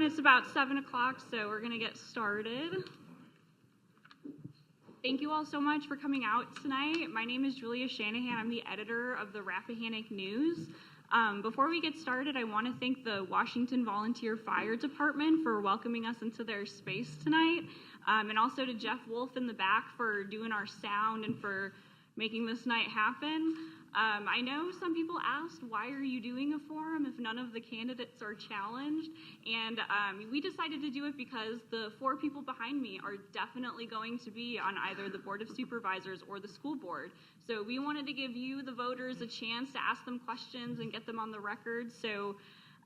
It's about 7 o'clock, so we're going to get started. Thank you all so much for coming out tonight. My name is Julia Shanahan. I'm the editor of the Rappahannock News. Before we get started, I want to thank the Washington Volunteer Fire Department for welcoming us into their space tonight, and also to Jeff Wolf in the back for doing our sound and for making this night happen. I know some people asked, why are you doing a forum if none of the candidates are challenged? And we decided to do it because the 4 people behind me are definitely going to be on either the Board of Supervisors or the school board. So we wanted to give you, the voters, a chance to ask them questions and get them on the record. So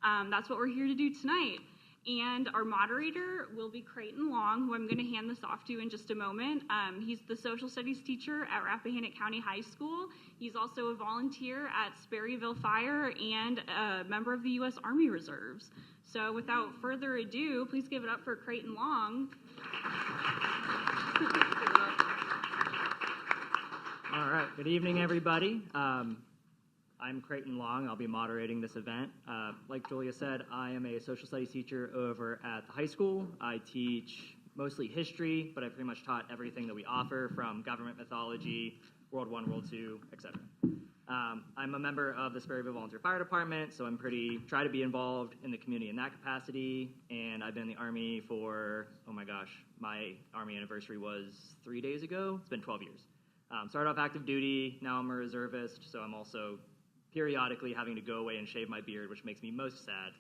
that's what we're here to do tonight. And our moderator will be Creighton Long, who I'm going to hand this off to in just a moment. He's the social studies teacher at Rappahannock County High School. He's also a volunteer at Sperryville Fire and a member of the U.S. Army Reserves. So without further ado, please give it up for Creighton Long. All right, good evening, everybody. I'm Creighton Long. I'll be moderating this event. Like Julia said, I am a social studies teacher over at the high school. I teach mostly history, but I pretty much taught everything that we offer, from government mythology, World War I, World II, etc. I'm a member of the Sperryville Volunteer Fire Department, so try to be involved in the community in that capacity. And I've been in the Army for, oh my gosh, my Army anniversary was 3 days ago. It's been 12 years. Started off active duty, now I'm a reservist, so I'm also periodically having to go away and shave my beard, which makes me most sad.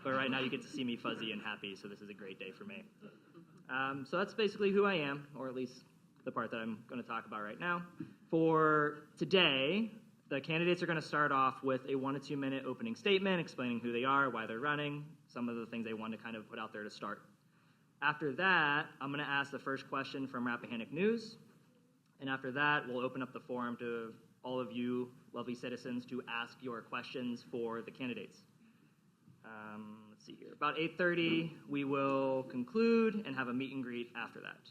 But right now you get to see me fuzzy and happy, so this is a great day for me. So that's basically who I am, or at least the part that I'm going to talk about right now. For today, the candidates are going to start off with a 1 to 2 minute opening statement explaining who they are, why they're running, some of the things they want to kind of put out there to start. After that, I'm going to ask the first question from Rappahannock News, and after that, we'll open up the forum to all of you lovely citizens to ask your questions for the candidates. Let's see here. About 8:30, we will conclude and have a meet and greet after that.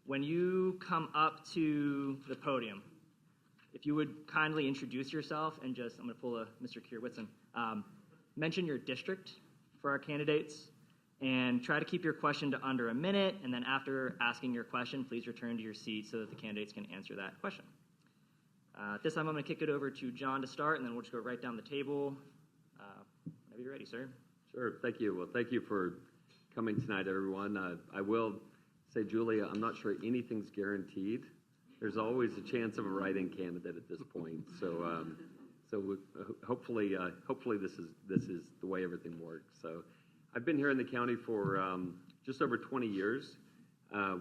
When you come up to the podium, if you would kindly introduce yourself and I'm going to pull a Mr. Kier-Whitson, mention your district for our candidates, and try to keep your question to under a minute, and then after asking your question, please return to your seat so that the candidates can answer that question. At this time, I'm going to kick it over to John to start, and then we'll just go right down the table. Whenever you're ready, sir. Sure, thank you. Well, thank you for coming tonight, everyone. I will say, Julia, I'm not sure anything's guaranteed. There's always a chance of a write-in candidate at this point. So hopefully this is the way everything works. So I've been here in the county for just over 20 years.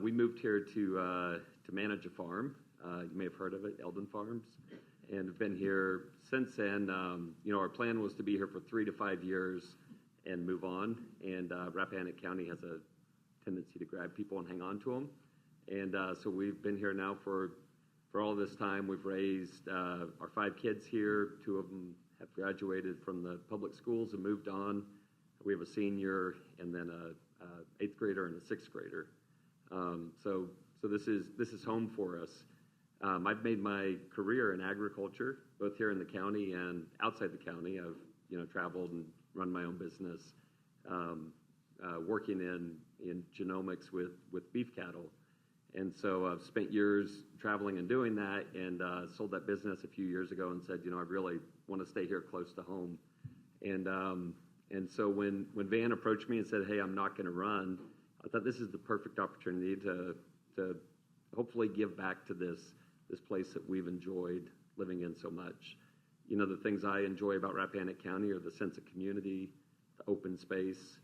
We moved here to manage a farm. You may have heard of it, Eldon Farms, and have been here since then. Our plan was to be here for 3 to 5 years and move on, and Rappahannock County has a tendency to grab people and hang on to them, and so we've been here now for all this time. We've raised our 5 kids here. 2 of them have graduated from the public schools and moved on. We have a senior and then a 8th grader and a 6th grader. So this is home for us. I've made my career in agriculture, both here in the county and outside the county. I've traveled and run my own business, working in genomics with beef cattle. And so I've spent years traveling and doing that, and sold that business a few years ago and said, I really want to stay here close to home. And so when Van approached me and said, hey, I'm not going to run, I thought this is the perfect opportunity to hopefully give back to this place that we've enjoyed living in so much. The things I enjoy about Rappahannock County are the sense of community, the open space,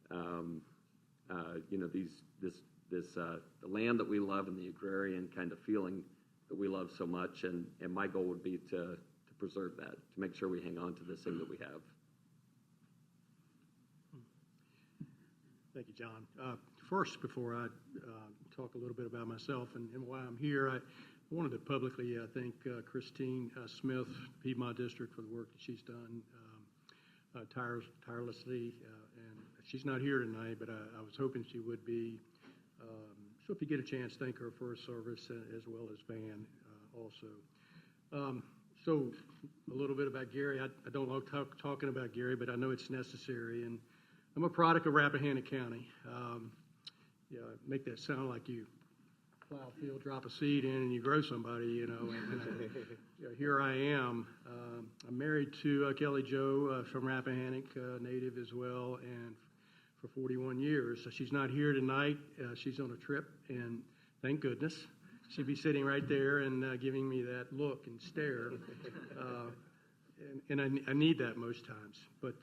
the land that we love, and the agrarian kind of feeling that we love so much. And my goal would be to preserve that, to make sure we hang on to this thing that we have. Thank you, John. First, before I talk a little bit about myself and why I'm here, I wanted to publicly thank Christine Smith, Piedmont District, for the work that she's done tirelessly. And she's not here tonight, but I was hoping she would be. So if you get a chance, thank her for her service, as well as Van also. So a little bit about Gary. I don't like talking about Gary, but I know it's necessary. And I'm a product of Rappahannock County. Make that sound like you plow a field, drop a seed in, and you grow somebody, you know. And here I am. I'm married to Kelly Jo from Rappahannock, native as well, and for 41 years. So she's not here tonight. She's on a trip, and thank goodness. She'd be sitting right there and giving me that look and stare. And I need that most times. But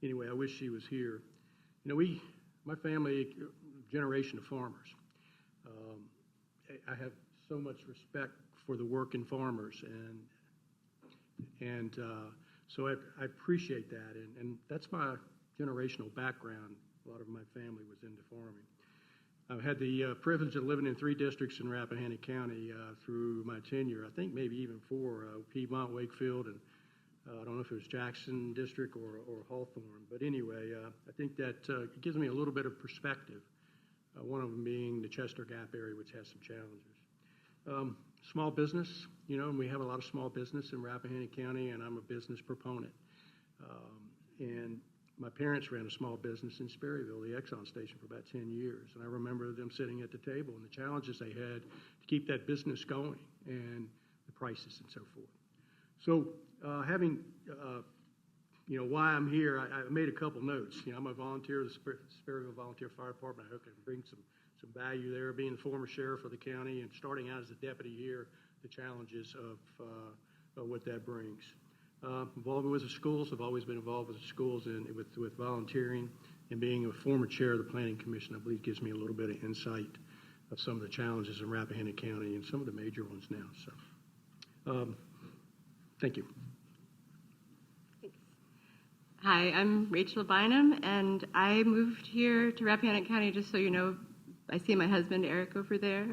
anyway, I wish she was here. You know, my family, generation of farmers. I have so much respect for the working farmers, and so I appreciate that, and that's my generational background. A lot of my family was into farming. I've had the privilege of living in 3 districts in Rappahannock County through my tenure. I think maybe even 4: Piedmont, Wakefield, and I don't know if it was Jackson District or Hawthorne. But anyway, I think that it gives me a little bit of perspective. One of them being the Chester Gap area, which has some challenges. Small business, you know, and we have a lot of small business in Rappahannock County, and I'm a business proponent. And my parents ran a small business in Sperryville, the Exxon station, for about 10 years. And I remember them sitting at the table and the challenges they had to keep that business going and the prices and so forth. So having, you know, why I'm here, I made a couple notes. You know, I'm a volunteer of the Sperryville Volunteer Fire Department. I hope I can bring some value there, being the former sheriff of the county and starting out as a deputy here, the challenges of what that brings. Involvement with the schools, I've always been involved with the schools and with volunteering, and being a former chair of the Planning Commission, I believe gives me a little bit of insight of some of the challenges in Rappahannock County and some of the major ones now. So, thank you. Thanks. Hi, I'm Rachel Bynum, and I moved here to Rappahannock County, just so you know. I see my husband, Eric, over there.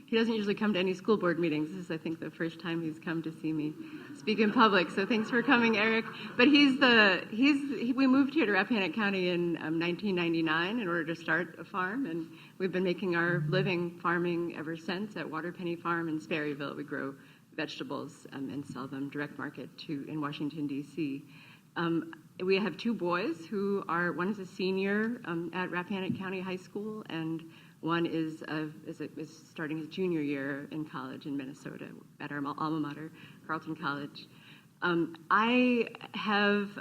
He doesn't usually come to any school board meetings. This is, I think, the first time he's come to see me speak in public, so thanks for coming, Eric. But we moved here to Rappahannock County in 1999 in order to start a farm, and we've been making our living farming ever since at Waterpenny Farm in Sperryville. We grow vegetables and sell them direct market in Washington, D.C. We have 2 boys one is a senior at Rappahannock County High School, and one is starting his junior year in college in Minnesota at our alma mater, Carleton College. I have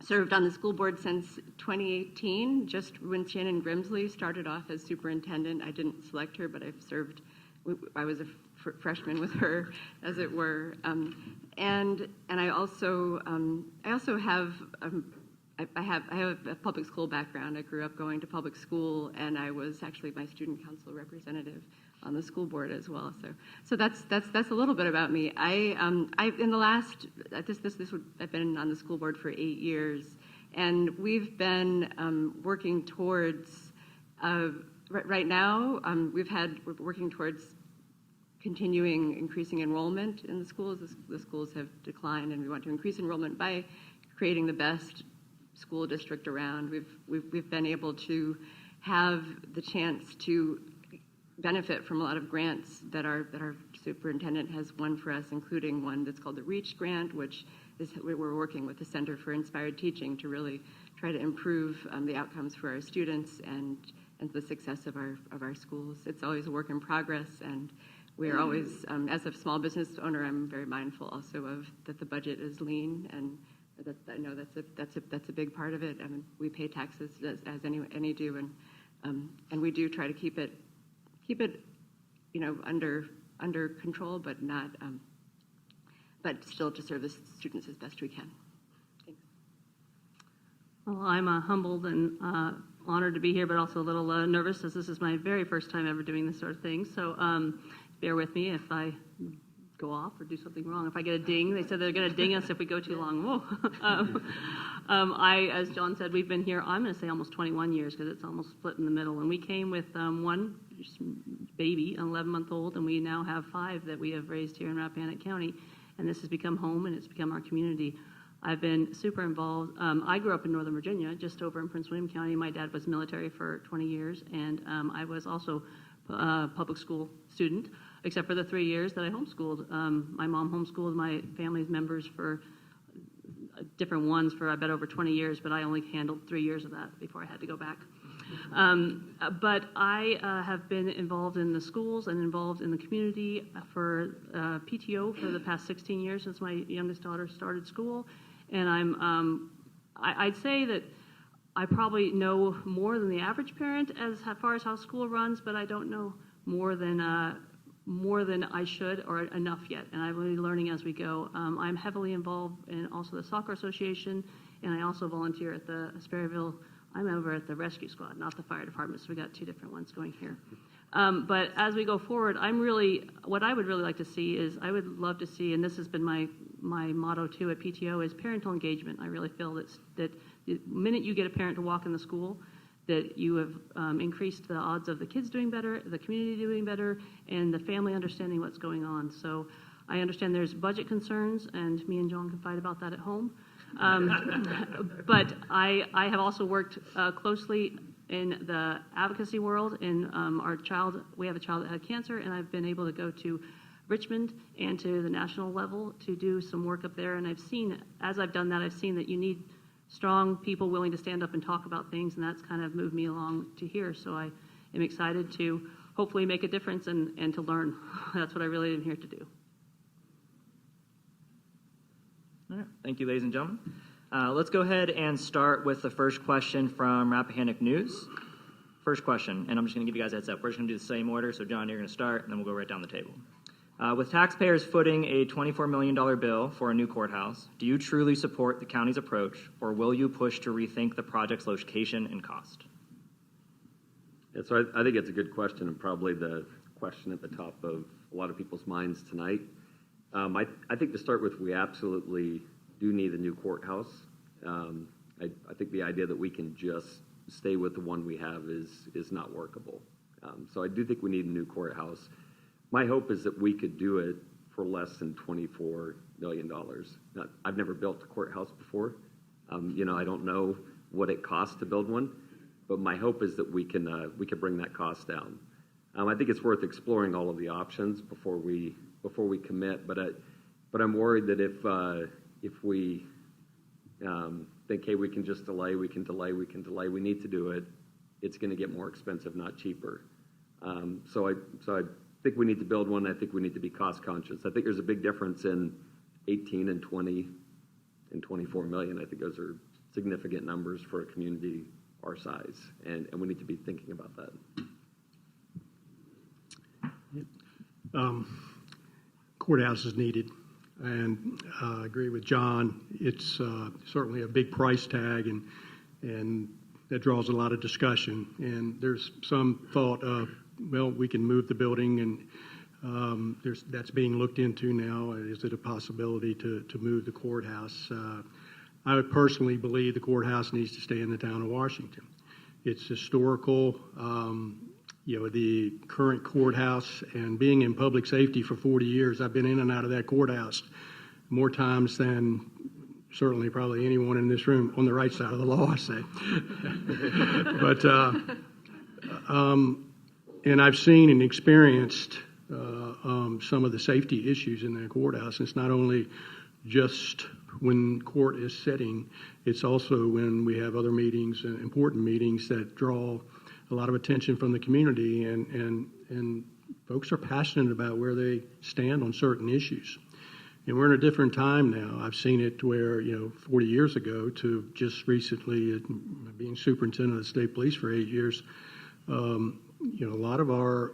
served on the school board since 2018, just when Shannon Grimsley started off as superintendent. I didn't select her, but I was a freshman with her, as it were. And I also have I have a public school background. I grew up going to public school, and I was actually my student council representative on the school board as well. So that's a little bit about me. I've been on the school board for 8 years, and we've been working towards right now. We're working towards continuing increasing enrollment in the schools. The schools have declined, and we want to increase enrollment by creating the best school district around. We've been able to have the chance to benefit from a lot of grants that our superintendent has won for us, including one that's called the REACH grant, which is we're working with the Center for Inspired Teaching to really try to improve the outcomes for our students and the success of our schools. It's always a work in progress, and we are always, as a small business owner, I'm very mindful also of that the budget is lean, and I know that's a big part of it. I mean, we pay taxes as any do, and we do try to keep it you know under control, but not but still to serve the students as best we can. Thanks. Well, I'm humbled and honored to be here, but also a little nervous, as this is my very first time ever doing this sort of thing. So bear with me if I go off or do something wrong. If I get a ding, they said they're going to ding us if we go too long. Whoa. As John said, we've been here, I'm going to say almost 21 years, because it's almost split in the middle. And we came with one baby, an 11-month-old, and we now have 5 that we have raised here in Rappahannock County. And this has become home, and it's become our community. I've been super involved. I grew up in Northern Virginia, just over in Prince William County. My dad was military for 20 years, and I was also a public school student, except for the 3 years that I homeschooled. My mom homeschooled my family's members for different ones for, I bet, over 20 years, but I only handled 3 years of that before I had to go back. But I have been involved in the schools and involved in the community for PTO for the past 16 years since my youngest daughter started school. And I'd say that I probably know more than the average parent as far as how school runs, but I don't know more than I should or enough yet. And I'm really learning as we go. I'm heavily involved in also the soccer association, and I also volunteer at the Sperryville. I'm over at the rescue squad, not the fire department, so we got 2 different ones going here. But as we go forward, what I would really like to see is, I would love to see, and this has been my motto too at PTO, is parental engagement. I really feel that the minute you get a parent to walk in the school, that you have increased the odds of the kids doing better, the community doing better, and the family understanding what's going on. So I understand there's budget concerns, and me and John can fight about that at home. But I have also worked closely in the advocacy world. In we have a child that had cancer, and I've been able to go to Richmond and to the national level to do some work up there. And as I've done that, I've seen that you need strong people willing to stand up and talk about things, and that's kind of moved me along to here. So I am excited to hopefully make a difference and to learn. That's what I really am here to do. All right. Thank you, ladies and gentlemen. Let's go ahead and start with the first question from Rappahannock News. First question, and I'm just going to give you guys a heads up. We're just going to do the same order. So, John, you're going to start, and then we'll go right down the table. With taxpayers footing a $24 million bill for a new courthouse, do you truly support the county's approach, or will you push to rethink the project's location and cost? Yeah, so I think it's a good question, and probably the question at the top of a lot of people's minds tonight. I think to start with, we absolutely do need a new courthouse. I think the idea that we can just stay with the one we have is not workable. So I do think we need a new courthouse. My hope is that we could do it for less than $24 million. Now, I've never built a courthouse before. I don't know what it costs to build one, but my hope is that we can bring that cost down. I think it's worth exploring all of the options before we commit. But I'm worried that if we think, hey, we can just delay, we need to do it, it's going to get more expensive, not cheaper. So I think we need to build one. I think we need to be cost conscious. I think there's a big difference in 18 and 20 and 24 million. I think those are significant numbers for a community our size, and we need to be thinking about that. Courthouse is needed, and I agree with John. It's certainly a big price tag, and that draws a lot of discussion. And there's some thought of, well, we can move the building, and that's being looked into now. Is it a possibility to move the courthouse? I would personally believe the courthouse needs to stay in the town of Washington. It's historical. The current courthouse, and being in public safety for 40 years, I've been in and out of that courthouse more times than certainly probably anyone in this room on the right side of the law, I say. But and I've seen and experienced some of the safety issues in that courthouse. It's not only just when court is sitting, it's also when we have other meetings, important meetings that draw a lot of attention from the community, and folks are passionate about where they stand on certain issues. And we're in a different time now. I've seen it where, 40 years ago to just recently being superintendent of the state police for 8 years, a lot of our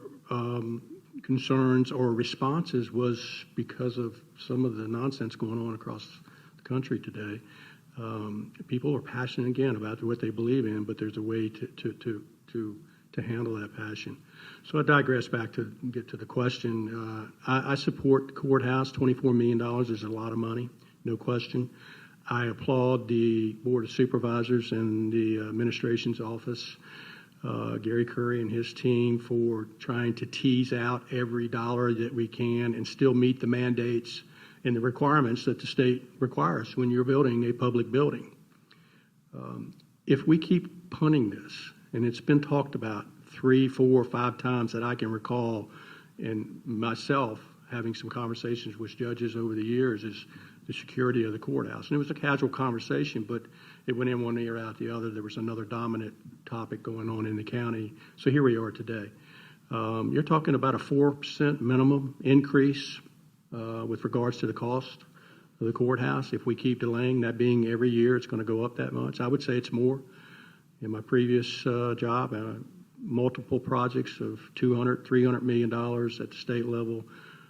concerns or responses was because of some of the nonsense going on across the country today. People are passionate again about what they believe in, but there's a way to handle that passion. So I digress back to get to the question. I support the courthouse. $24 million is a lot of money, no question. I applaud the Board of Supervisors and the administration's office, Gary Curry and his team, for trying to tease out every dollar that we can and still meet the mandates and the requirements that the state requires when you're building a public building. If we keep punting this, and it's been talked about 3, 4, 5 times that I can recall, and myself having some conversations with judges over the years, is the security of the courthouse. And it was a casual conversation, but it went in one ear, out the other. There was another dominant topic going on in the county. So here we are today. You're talking about a 4% minimum increase with regards to the cost of the courthouse. If we keep delaying, that being every year, it's going to go up that much. I would say it's more. In my previous job, multiple projects of $200, $300 million at the state level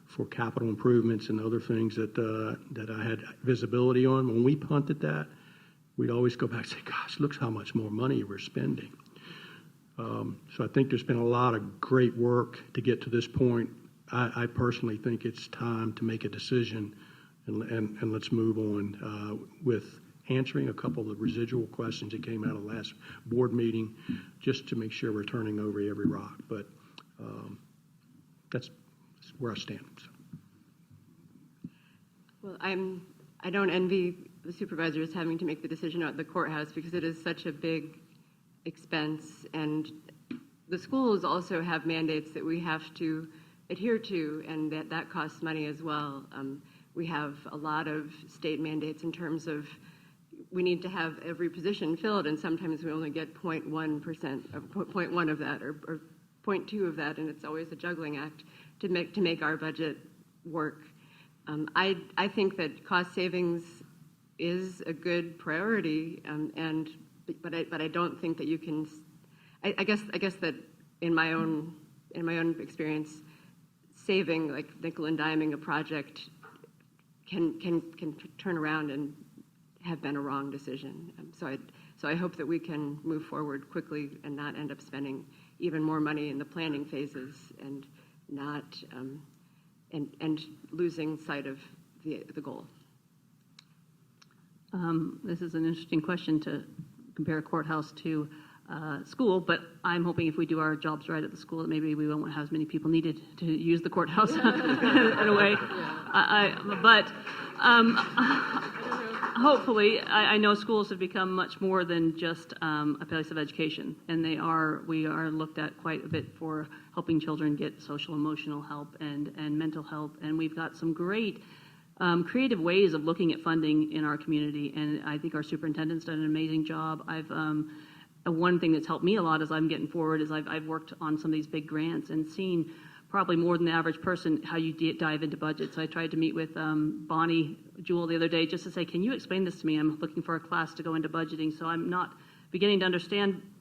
for capital improvements and other things that I had visibility on. When we punted that, we'd always go back and say, gosh, look how much more money we're spending. So I think there's been a lot of great work to get to this point. I personally think it's time to make a decision and let's move on with answering a couple of the residual questions that came out of the last board meeting, just to make sure we're turning over every rock. But that's where I stand. So. Well, I don't envy the supervisors having to make the decision at the courthouse because it is such a big expense, and the schools also have mandates that we have to adhere to, and that costs money as well. We have a lot of state mandates in terms of we need to have every position filled, and sometimes we only get 0.1% or 0.1 of that or 0.2 of that, and it's always a juggling act to make our budget work. I think that cost savings is a good priority, but I don't think that you can. I guess that in my own experience, saving, like nickel and diming a project can turn around and have been a wrong decision. So I hope that we can move forward quickly and not end up spending even more money in the planning phases and not and losing sight of the goal. This is an interesting question to compare a courthouse to school, but I'm hoping if we do our jobs right at the school, that maybe we won't have as many people needed to use the courthouse in a way. But hopefully, I know schools have become much more than just a place of education, and we are looked at quite a bit for helping children get social emotional help and mental help, and we've got some great creative ways of looking at funding in our community, and I think our superintendent's done an amazing job. One thing that's helped me a lot as I'm getting forward is I've worked on some of these big grants and seen probably more than the average person how you dive into budgets. I tried to meet with Bonnie Jewell the other day just to say, can you explain this to me? I'm looking for a class to go into budgeting, so I'm not beginning to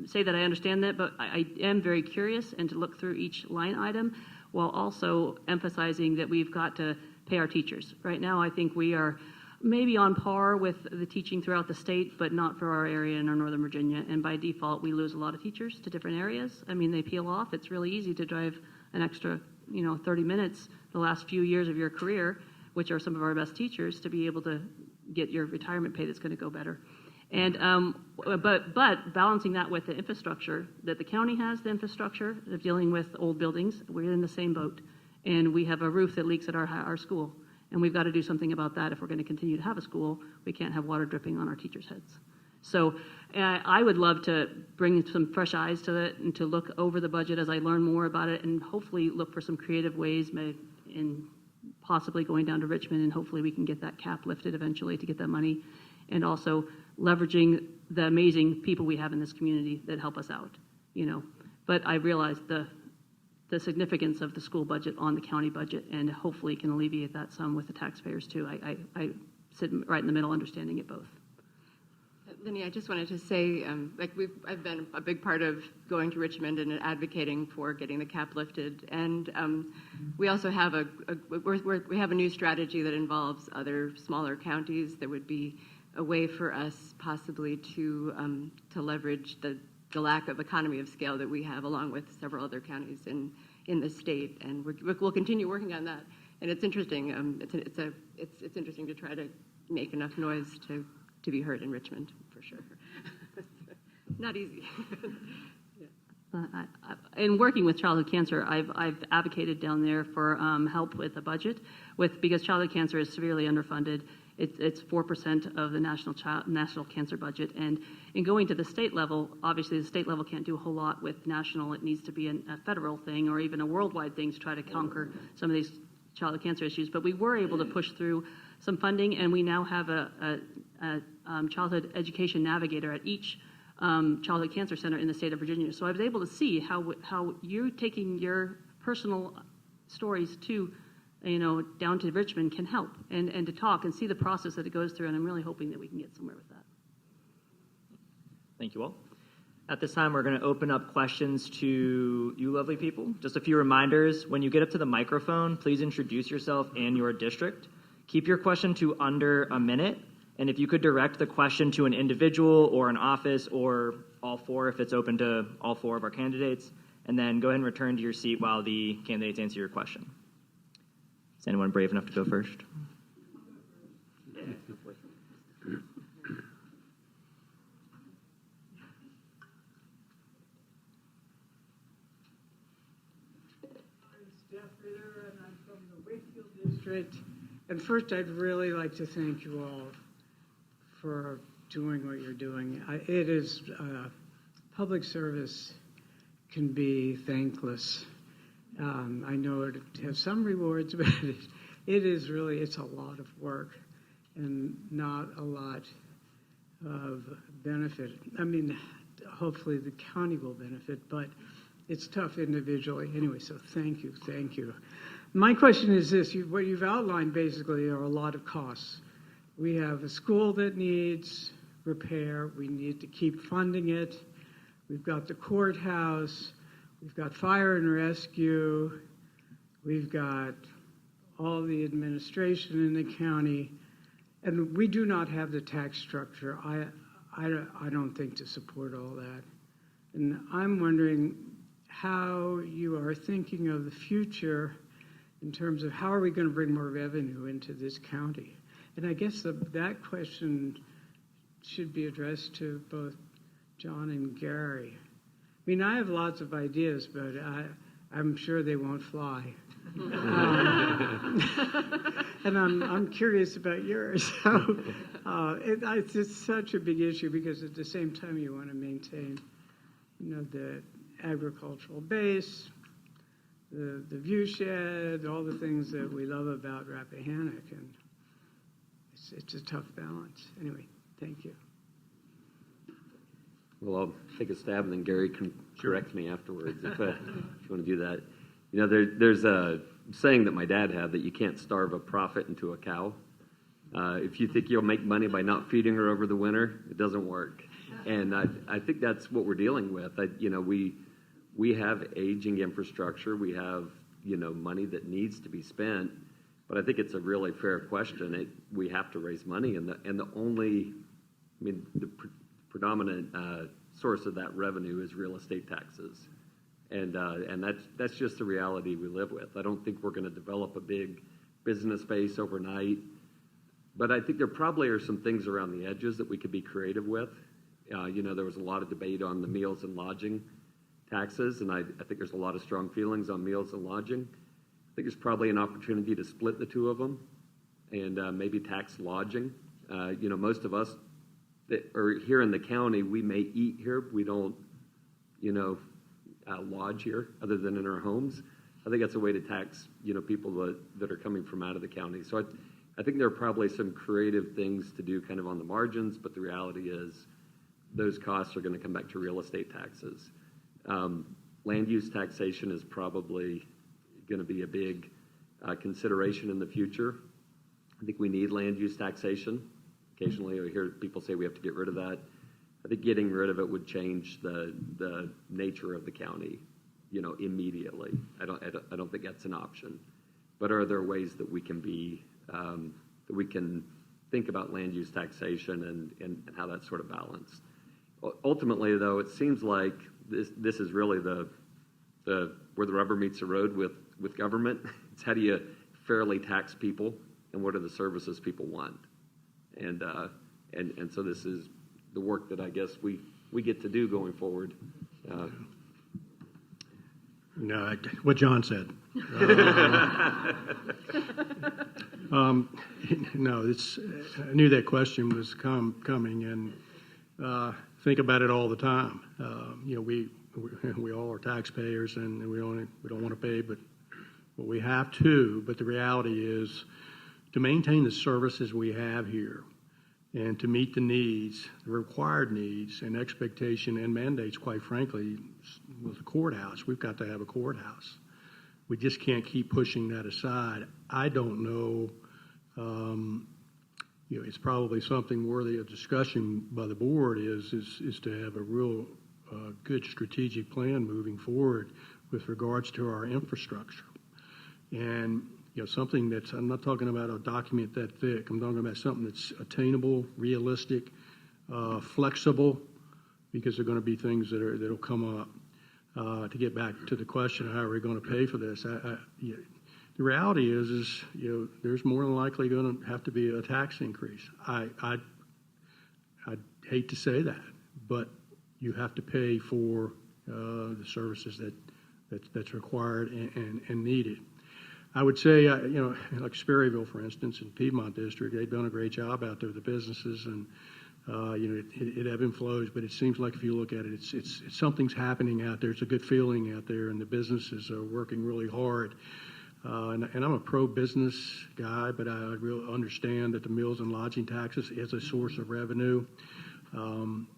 say that I understand that, but I am very curious and to look through each line item while also emphasizing that we've got to pay our teachers. Right now, I think we are maybe on par with the teaching throughout the state, but not for our area in our Northern Virginia. And by default, we lose a lot of teachers to different areas. I mean, they peel off. It's really easy to drive an extra, 30 minutes the last few years of your career, which are some of our best teachers, to be able to get your retirement pay that's going to go better. And but balancing that with the infrastructure that the county has, the infrastructure of dealing with old buildings, we're in the same boat, and we have a roof that leaks at our school. And we've got to do something about that if we're going to continue to have a school. We can't have water dripping on our teachers' heads. So I would love to bring some fresh eyes to it and to look over the budget as I learn more about it and hopefully look for some creative ways in possibly going down to Richmond, and hopefully we can get that cap lifted eventually to get that money, and also leveraging the amazing people we have in this community that help us out, But I realize the significance of the school budget on the county budget, and hopefully can alleviate that some with the taxpayers too. I sit right in the middle, understanding it both. Lynnie, I just wanted to say, I've been a big part of going to Richmond and advocating for getting the cap lifted, and we also have we have a new strategy that involves other smaller counties. There would be a way for us possibly to leverage the lack of economy of scale that we have, along with several other counties in the state, and we'll continue working on that. And it's interesting. It's interesting to try to make enough noise to be heard in Richmond, for sure. Not easy. In working with childhood cancer, I've advocated down there for help with the budget, because childhood cancer is severely underfunded. It's 4% of the national cancer budget, and in going to the state level, obviously the state level can't do a whole lot with national. It needs to be a federal thing or even a worldwide thing to try to conquer some of these childhood cancer issues. But we were able to push through some funding, and we now have a childhood education navigator at each childhood cancer center in the state of Virginia. So I was able to see how you're taking your personal stories to, down to Richmond can help, and to talk and see the process that it goes through, and I'm really hoping that we can get somewhere with that. Thank you all. At this time, we're going to open up questions to you lovely people. Just a few reminders. When you get up to the microphone, please introduce yourself and your district. Keep your question to under a minute. And if you could direct the question to an individual or an office or all four, if it's open to all four of our candidates, and then go ahead and return to your seat while the candidates answer your question. Is anyone brave enough to go first? District. And first, I'd really like to thank you all for doing what you're doing. It is public service can be thankless. I know it has some rewards, but it is really, it's a lot of work and not a lot of benefit. I mean, hopefully the county will benefit, but it's tough individually. Anyway, so thank you, thank you. My question is this, what you've outlined basically are a lot of costs. We have a school that needs repair, we need to keep funding it, we've got the courthouse, we've got fire and rescue, we've got all the administration in the county, and we do not have the tax structure, I don't think, to support all that. And I'm wondering how you are thinking of the future in terms of how are we going to bring more revenue into this county? And I guess that question should be addressed to both John and Gary. I mean, I have lots of ideas, but I'm sure they won't fly. And I'm curious about yours. So it's just such a big issue because at the same time you want to maintain, the agricultural base, the view shed, all the things that we love about Rappahannock, and it's a tough balance. Anyway, thank you. Well, I'll take a stab, and then Gary can correct me afterwards if you want to do that. There's a saying that my dad had that you can't starve a prophet into a cow. If you think you'll make money by not feeding her over the winter, it doesn't work. And I think that's what we're dealing with. We have aging infrastructure. We have, money that needs to be spent. But I think it's a really fair question. We have to raise money, and the only, the predominant source of that revenue is real estate taxes, and that's just the reality we live with. I don't think we're going to develop a big business base overnight, but I think there probably are some things around the edges that we could be creative with. There was a lot of debate on the meals and lodging taxes, and I think there's a lot of strong feelings on meals and lodging. I think there's probably an opportunity to split the two of them and maybe tax lodging. Most of us that are here in the county, we may eat here. We don't, lodge here other than in our homes. I think that's a way to tax, people that are coming from out of the county. So I think there are probably some creative things to do kind of on the margins, but the reality is those costs are going to come back to real estate taxes. Land use taxation is probably going to be a big consideration in the future. I think we need land use taxation. Occasionally I hear people say we have to get rid of that. I think getting rid of it would change the nature of the county, immediately. I don't think that's an option. But are there ways that we can that we can think about land use taxation and how that's sort of balanced? Ultimately, though, it seems like this is really the where the rubber meets the road with government. It's how do you fairly tax people, and what are the services people want? And so this is the work that I guess we get to do going forward. No, what John said. No, I knew that question was coming, and think about it all the time. We all are taxpayers, and we don't want to pay, but we have to. But the reality is, to maintain the services we have here and to meet the needs, the required needs and expectation and mandates, quite frankly, with the courthouse. We've got to have a courthouse. We just can't keep pushing that aside. I don't know, it's probably something worthy of discussion by the board is to have a real good strategic plan moving forward with regards to our infrastructure. And something that's, I'm not talking about a document that thick. I'm talking about something that's attainable, realistic, flexible, because there are going to be things that'll come up. To get back to the question, how are we going to pay for this? The reality is there's more than likely going to have to be a tax increase. I'd hate to say that, but you have to pay for the services that's required and needed. I would say, like Sperryville, for instance, in Piedmont District, they've done a great job out there with the businesses, and it ebb and flows. But it seems like if you look at it, it's something's happening out there. It's a good feeling out there, and the businesses are working really hard. And I'm a pro-business guy, but I really understand that the meals and lodging taxes is a source of revenue, and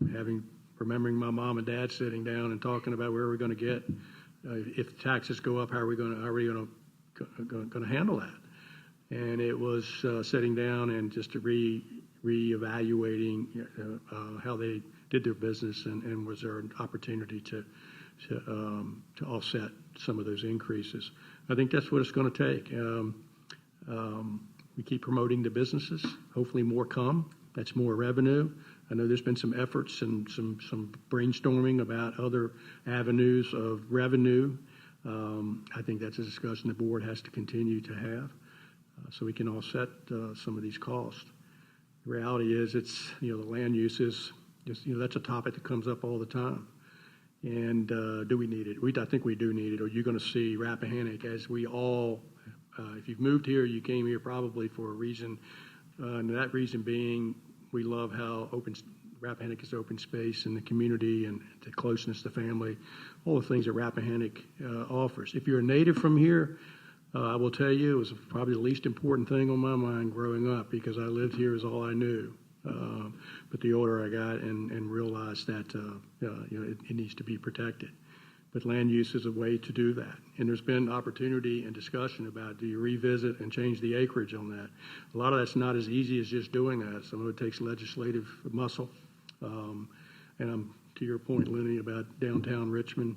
remembering my mom and dad sitting down and talking about where we're going to get. If taxes go up, how are we going to handle that? And it was sitting down and just reevaluating how they did their business, and was there an opportunity to offset some of those increases. I think that's what it's going to take. We keep promoting the businesses. Hopefully more come. That's more revenue. I know there's been some efforts and some brainstorming about other avenues of revenue. I think that's a discussion the board has to continue to have, so we can offset some of these costs. The reality is, the land use is that's a topic that comes up all the time. And do we need it? I think we do need it. Or you're going to see Rappahannock, as we all, if you've moved here, you came here probably for a reason, and that reason being, we love how Rappahannock is open space in the community and the closeness to family, all the things that Rappahannock offers. If you're a native from here, I will tell you it was probably the least important thing on my mind growing up, because I lived here is all I knew. But the older I got and realized that it needs to be protected. But land use is a way to do that. And there's been opportunity and discussion about, do you revisit and change the acreage on that? A lot of that's not as easy as just doing that. Some of it takes legislative muscle. And to your point, Lynnie, about downtown Richmond,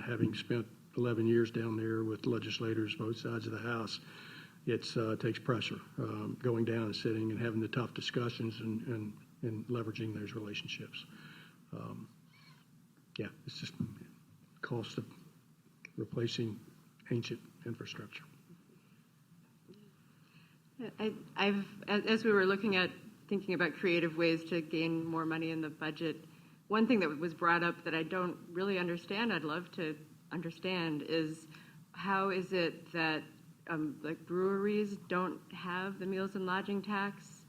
having spent 11 years down there with legislators both sides of the House, it takes pressure going down and sitting and having the tough discussions and leveraging those relationships. It's just cost of replacing ancient infrastructure. As we were thinking about creative ways to gain more money in the budget, one thing that was brought up that I don't really understand, I'd love to understand, is how is it that like breweries don't have the meals and lodging tax?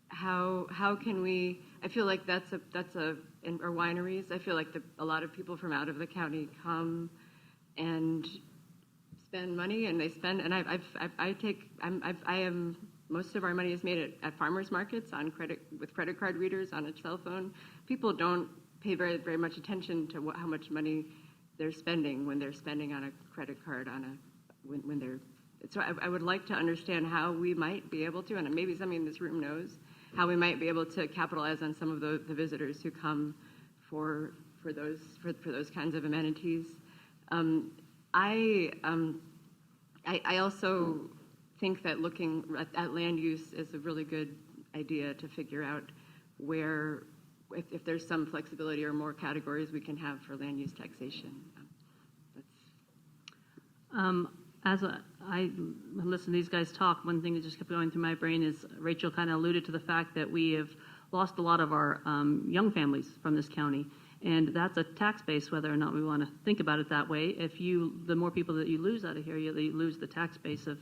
How can we? I feel like or wineries. I feel like a lot of people from out of the county come and spend money, and they spend. And most of our money is made at farmers markets with credit card readers on a cell phone. People don't pay very, very much attention to how much money they're spending when they're spending on a credit card when they're. So I would like to understand how we might be able to, and maybe somebody in this room knows, how we might be able to capitalize on some of the visitors who come for those kinds of amenities. I also think that looking at land use is a really good idea to figure out where, if there's some flexibility or more categories we can have for land use taxation. As I listen to these guys talk, one thing that just kept going through my brain is Rachel kind of alluded to the fact that we have lost a lot of our young families from this county, and that's a tax base, whether or not we want to think about it that way. The more people that you lose out of here, you lose the tax base of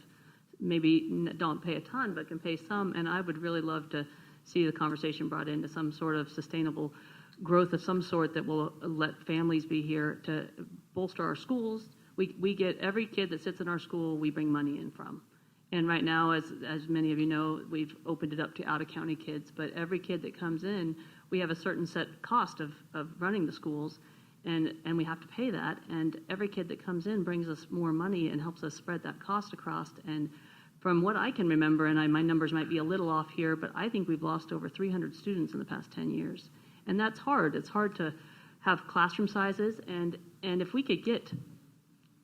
maybe don't pay a ton, but can pay some, and I would really love to see the conversation brought into some sort of sustainable growth of some sort that will let families be here to bolster our schools. We get every kid that sits in our school, we bring money in from. And right now, as many of you know, we've opened it up to out-of-county kids, but every kid that comes in, we have a certain set cost of running the schools, and we have to pay that. And every kid that comes in brings us more money and helps us spread that cost across. And from what I can remember, and my numbers might be a little off here, but I think we've lost over 300 students in the past 10 years. And that's hard. It's hard to have classroom sizes, and if we could get,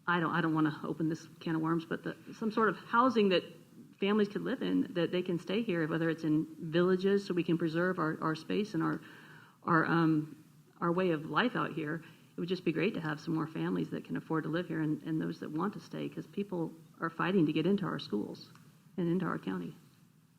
I don't want to open this can of worms, but some sort of housing that families could live in, that they can stay here, whether it's in villages so we can preserve our space and our way of life out here. It would just be great to have some more families that can afford to live here and those that want to stay, because people are fighting to get into our schools and into our county.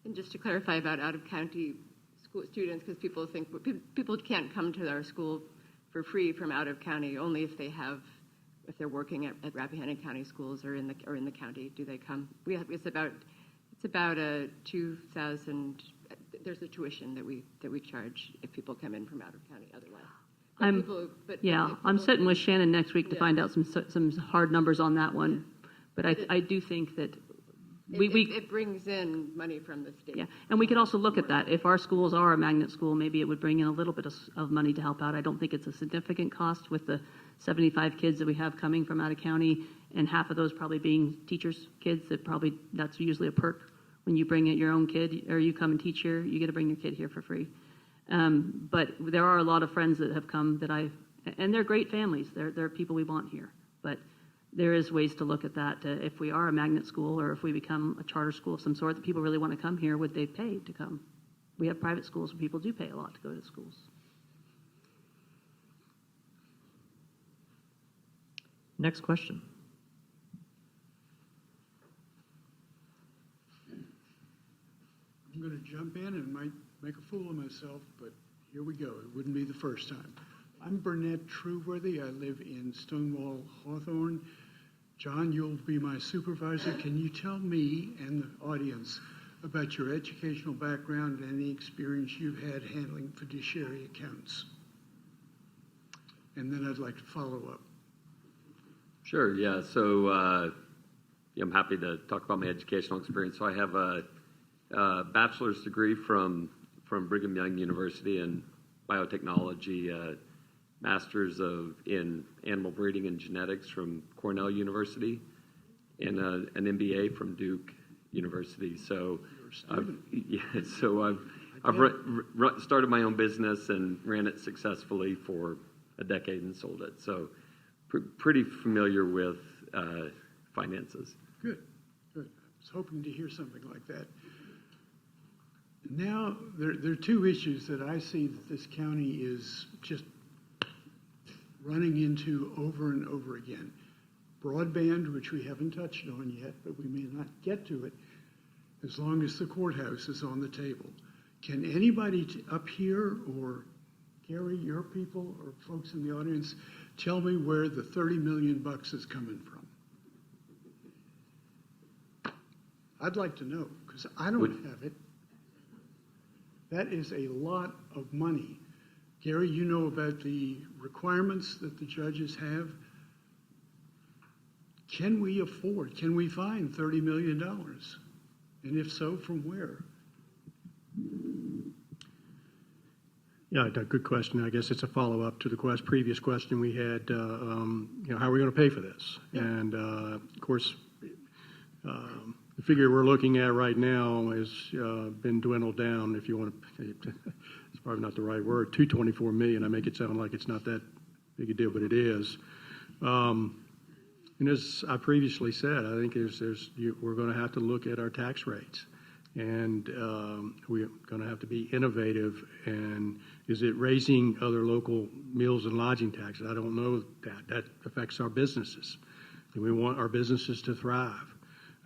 And just to clarify about out-of-county school students, because people think people can't come to our school for free from out of county, only if they're working at Rappahannock County schools or in the county do they come. It's about a 2,000. There's a tuition that we charge if people come in from out of county. Otherwise, I'm sitting with Shannon next week to find out some hard numbers on that one. But I do think that it brings in money from the state. Yeah, and we could also look at that. If our schools are a magnet school, maybe it would bring in a little bit of money to help out. I don't think it's a significant cost with the 75 kids that we have coming from out of county, and half of those probably being teachers' kids. That's usually a perk when you bring in your own kid, or you come and teach here. You get to bring your kid here for free. But there are a lot of friends that have come and they're great families. They're people we want here. But there is ways to look at that. If we are a magnet school or if we become a charter school of some sort that people really want to come here, would they pay to come? We have private schools where people do pay a lot to go to schools. Next question. I'm going to jump in and might make a fool of myself, but here we go. It wouldn't be the first time. I'm Burnett Trueworthy. I live in Stonewall-Hawthorne. John, you'll be my supervisor. Can you tell me and the audience about your educational background and any experience you've had handling fiduciary accounts? And then I'd like to follow up. Sure, yeah. So I'm happy to talk about my educational experience. So I have a bachelor's degree from Brigham Young University in biotechnology, master's in animal breeding and genetics from Cornell University, and an MBA from Duke University. So I've started my own business and ran it successfully for a decade and sold it. So pretty familiar with finances. Good. I was hoping to hear something like that. Now, there are two issues that I see that this county is just running into over and over again. Broadband, which we haven't touched on yet, but we may not get to it as long as the courthouse is on the table. Can anybody up here, or Gary, your people, or folks in the audience, tell me where the $30 million is coming from? I'd like to know, because I don't have it. That is a lot of money. Gary, you know about the requirements that the judges have. Can we find $30 million? And if so, from where? Yeah, good question. I guess it's a follow-up to the previous question we had. How are we going to pay for this? Yeah. And of course, the figure we're looking at right now has been dwindled down. If you want to, it's probably not the right word. $224 million. I make it sound like it's not that big a deal, but it is. And as I previously said, I think we're going to have to look at our tax rates. And we're going to have to be innovative. And is it raising other local meals and lodging taxes? I don't know that. That affects our businesses. And we want our businesses to thrive.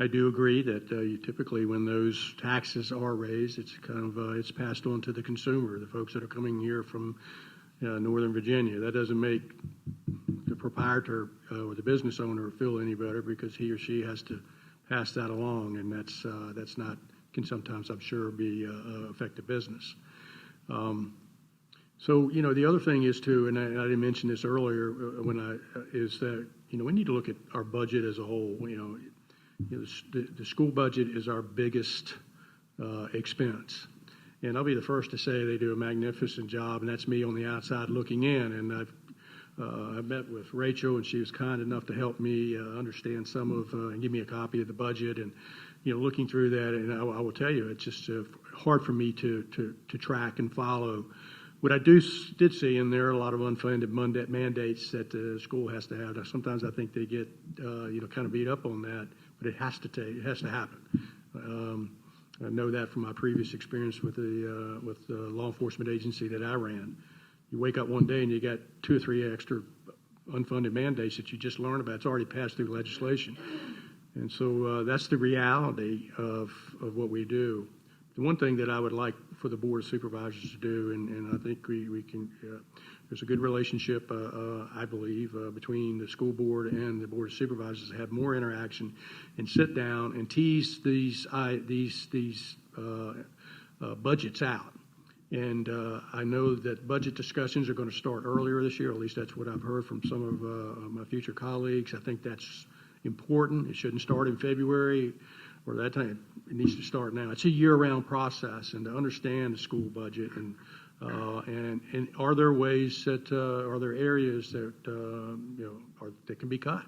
I do agree that typically when those taxes are raised, it's it's passed on to the consumer, the folks that are coming here from Northern Virginia. That doesn't make the proprietor or the business owner feel any better, because he or she has to pass that along, and that's not, can sometimes, I'm sure, be affect business. So the other thing is too, and I didn't mention this earlier is that we need to look at our budget as a whole. the school budget is our biggest expense. And I'll be the first to say they do a magnificent job, and that's me on the outside looking in. And I've met with Rachel, and she was kind enough to help me understand some of and give me a copy of the budget. And looking through that, and I will tell you, it's just hard for me to track and follow. What I did see in there, a lot of unfunded mandates that the school has to have. Now, sometimes I think they get kind of beat up on that, but it has to happen. I know that from my previous experience with the law enforcement agency that I ran. You wake up one day and you got 2 or 3 extra unfunded mandates that you just learned about. It's already passed through legislation. And so that's the reality of what we do. The one thing that I would like for the Board of Supervisors to do, and I think we can, there's a good relationship, I believe, between the school board and the Board of Supervisors to have more interaction and sit down and tease these budgets out. And I know that budget discussions are going to start earlier this year. At least that's what I've heard from some of my future colleagues. I think that's important. It shouldn't start in February or that time. It needs to start now. It's a year-round process, and to understand the school budget and are there ways that are there areas that that can be cut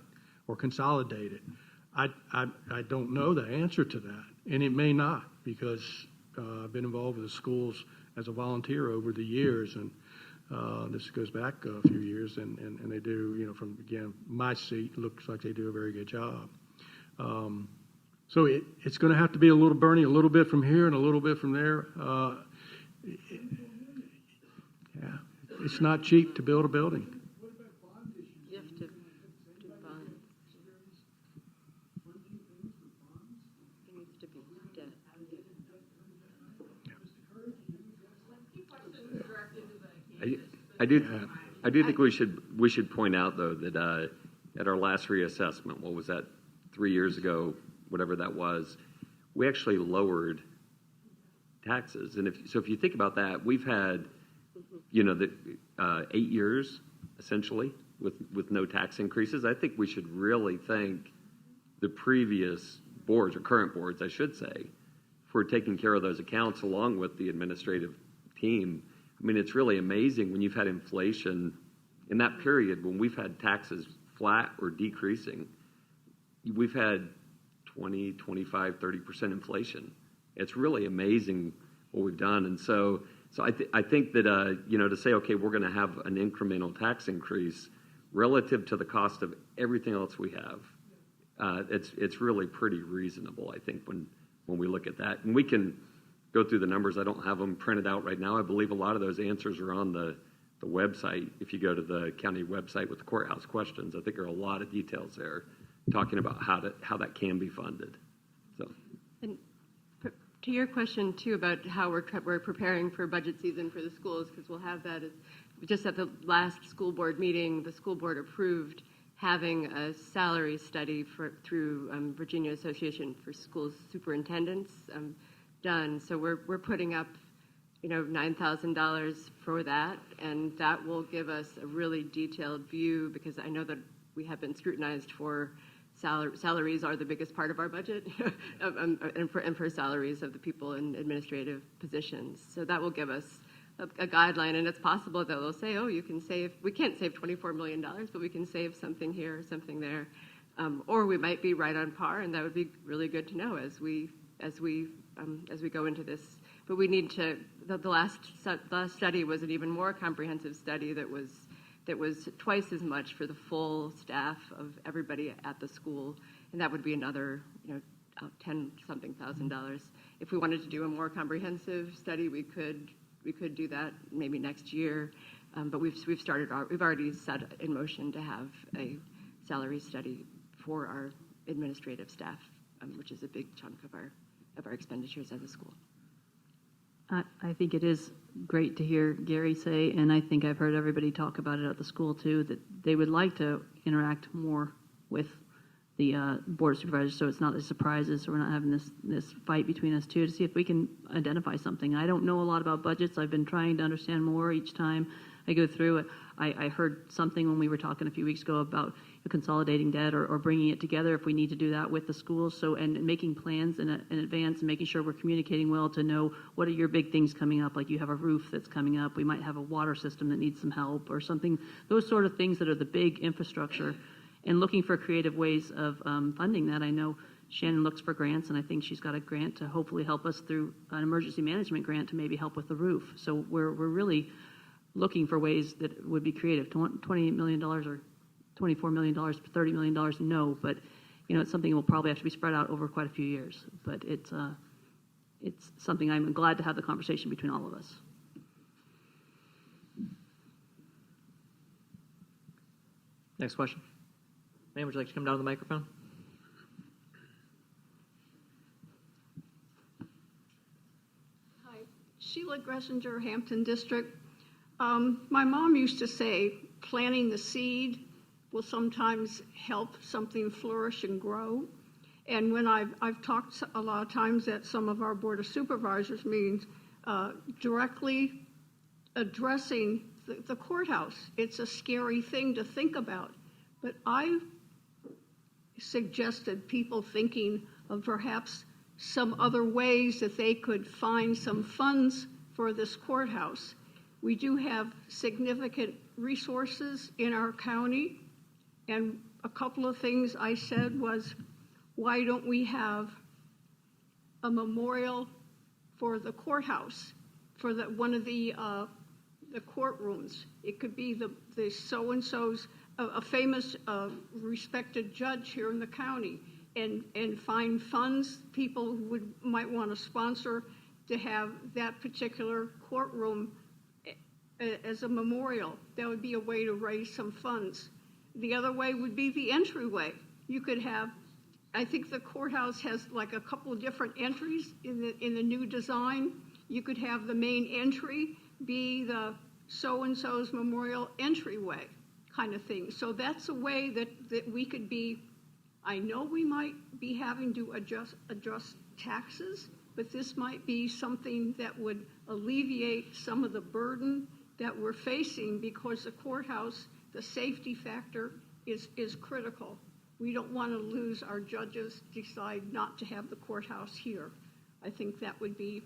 or consolidated? I don't know the answer to that, and it may not, because I've been involved with the schools as a volunteer over the years, and this goes back a few years, and they do, from, again, my seat, it looks like they do a very good job. So it's going to have to be a little burning, a little bit from here and a little bit from there. Yeah, it's not cheap to build a building. You have to do bonds. There needs to be debt. I do think we should point out, though, that at our last reassessment, what was that, 3 years ago, whatever that was, we actually lowered taxes. And if you think about that, we've had 8 years essentially with no tax increases. I think we should really thank the previous boards, or current boards, I should say, for taking care of those accounts along with the administrative team. I mean, it's really amazing when you've had inflation in that period, when we've had taxes flat or decreasing. We've had 20, 25, 30% inflation. It's really amazing what we've done. And so I think that, to say, okay, we're going to have an incremental tax increase relative to the cost of everything else we have, it's really pretty reasonable, I think, when we look at that. And we can go through the numbers. I don't have them printed out right now. I believe a lot of those answers are on the website. If you go to the county website with the courthouse questions, I think there are a lot of details there talking about how that can be funded. So, and to your question too about how we're preparing for budget season for the schools, because we'll have that. Just at the last school board meeting, the school board approved having a salary study through Virginia Association for Schools Superintendents done. So we're putting up $9,000 for that, and that will give us a really detailed view, because I know that we have been scrutinized for salaries are the biggest part of our budget, and for salaries of the people in administrative positions. So that will give us a guideline, and it's possible that they'll say, oh, we can't save $24 million, but we can save something here, something there. Or we might be right on par, and that would be really good to know as we go into this. But we need to, the last study was an even more comprehensive study that was twice as much for the full staff of everybody at the school, and that would be another, $10-something thousand. If we wanted to do a more comprehensive study, we could do that maybe next year. But we've already set in motion to have a salary study for our administrative staff, which is a big chunk of our expenditures as a school. I think it is great to hear Gary say, and I think I've heard everybody talk about it at the school too, that they would like to interact more with the Board of Supervisors, so it's not a surprises, so we're not having this fight between us two, to see if we can identify something. I don't know a lot about budgets. I've been trying to understand more each time I go through it. I heard something when we were talking a few weeks ago about, consolidating debt or bringing it together if we need to do that with the schools. So, and making plans in advance and making sure we're communicating well to know what are your big things coming up. Like you have a roof that's coming up. We might have a water system that needs some help or something. Those sort of things that are the big infrastructure, and looking for creative ways of funding that. I know Shannon looks for grants, and I think she's got a grant to hopefully help us through an emergency management grant to maybe help with the roof. So we're really looking for ways that would be creative. $28 million or $24 million, $30 million, no, but it's something that will probably have to be spread out over quite a few years. But it's something I'm glad to have the conversation between all of us. Next question. Ma'am, would you like to come down to the microphone? Hi, Sheila Gressinger, Hampton District. My mom used to say planting the seed will sometimes help something flourish and grow. And when I've talked a lot of times at some of our Board of Supervisors meetings, directly addressing the courthouse. It's a scary thing to think about, but I've suggested people thinking of perhaps some other ways that they could find some funds for this courthouse. We do have significant resources in our county, and a couple of things I said was, why don't we have a memorial for the courthouse, for one of the courtrooms? It could be the so-and-so's, a famous respected judge here in the county, and find funds people who might want to sponsor to have that particular courtroom as a memorial. That would be a way to raise some funds. The other way would be the entryway. You could have, I think the courthouse has like a couple of different entries in the new design. You could have the main entry be the so-and-so's memorial entryway kind of thing. So that's a way that we could be, I know we might be having to adjust taxes, but this might be something that would alleviate some of the burden that we're facing, because the courthouse, the safety factor is critical. We don't want to lose our judges, decide not to have the courthouse here. I think that would be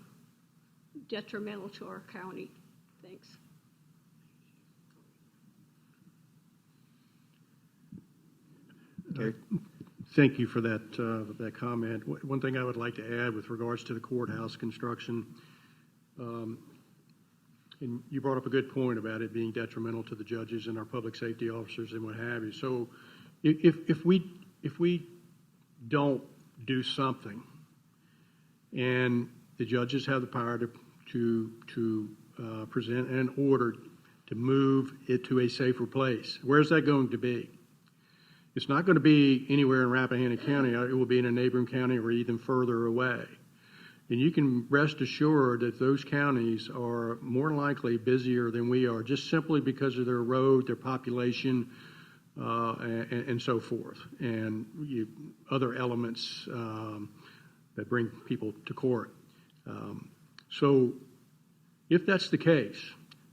detrimental to our county. Thanks. Thank you for that comment. One thing I would like to add with regards to the courthouse construction, and you brought up a good point about it being detrimental to the judges and our public safety officers and what have you. So if we don't do something, and the judges have the power to present an order to move it to a safer place, where's that going to be? It's not going to be anywhere in Rappahannock County. It will be in a neighboring county or even further away. And you can rest assured that those counties are more likely busier than we are, just simply because of their road, their population, and so forth, and other elements that bring people to court. So if that's the case,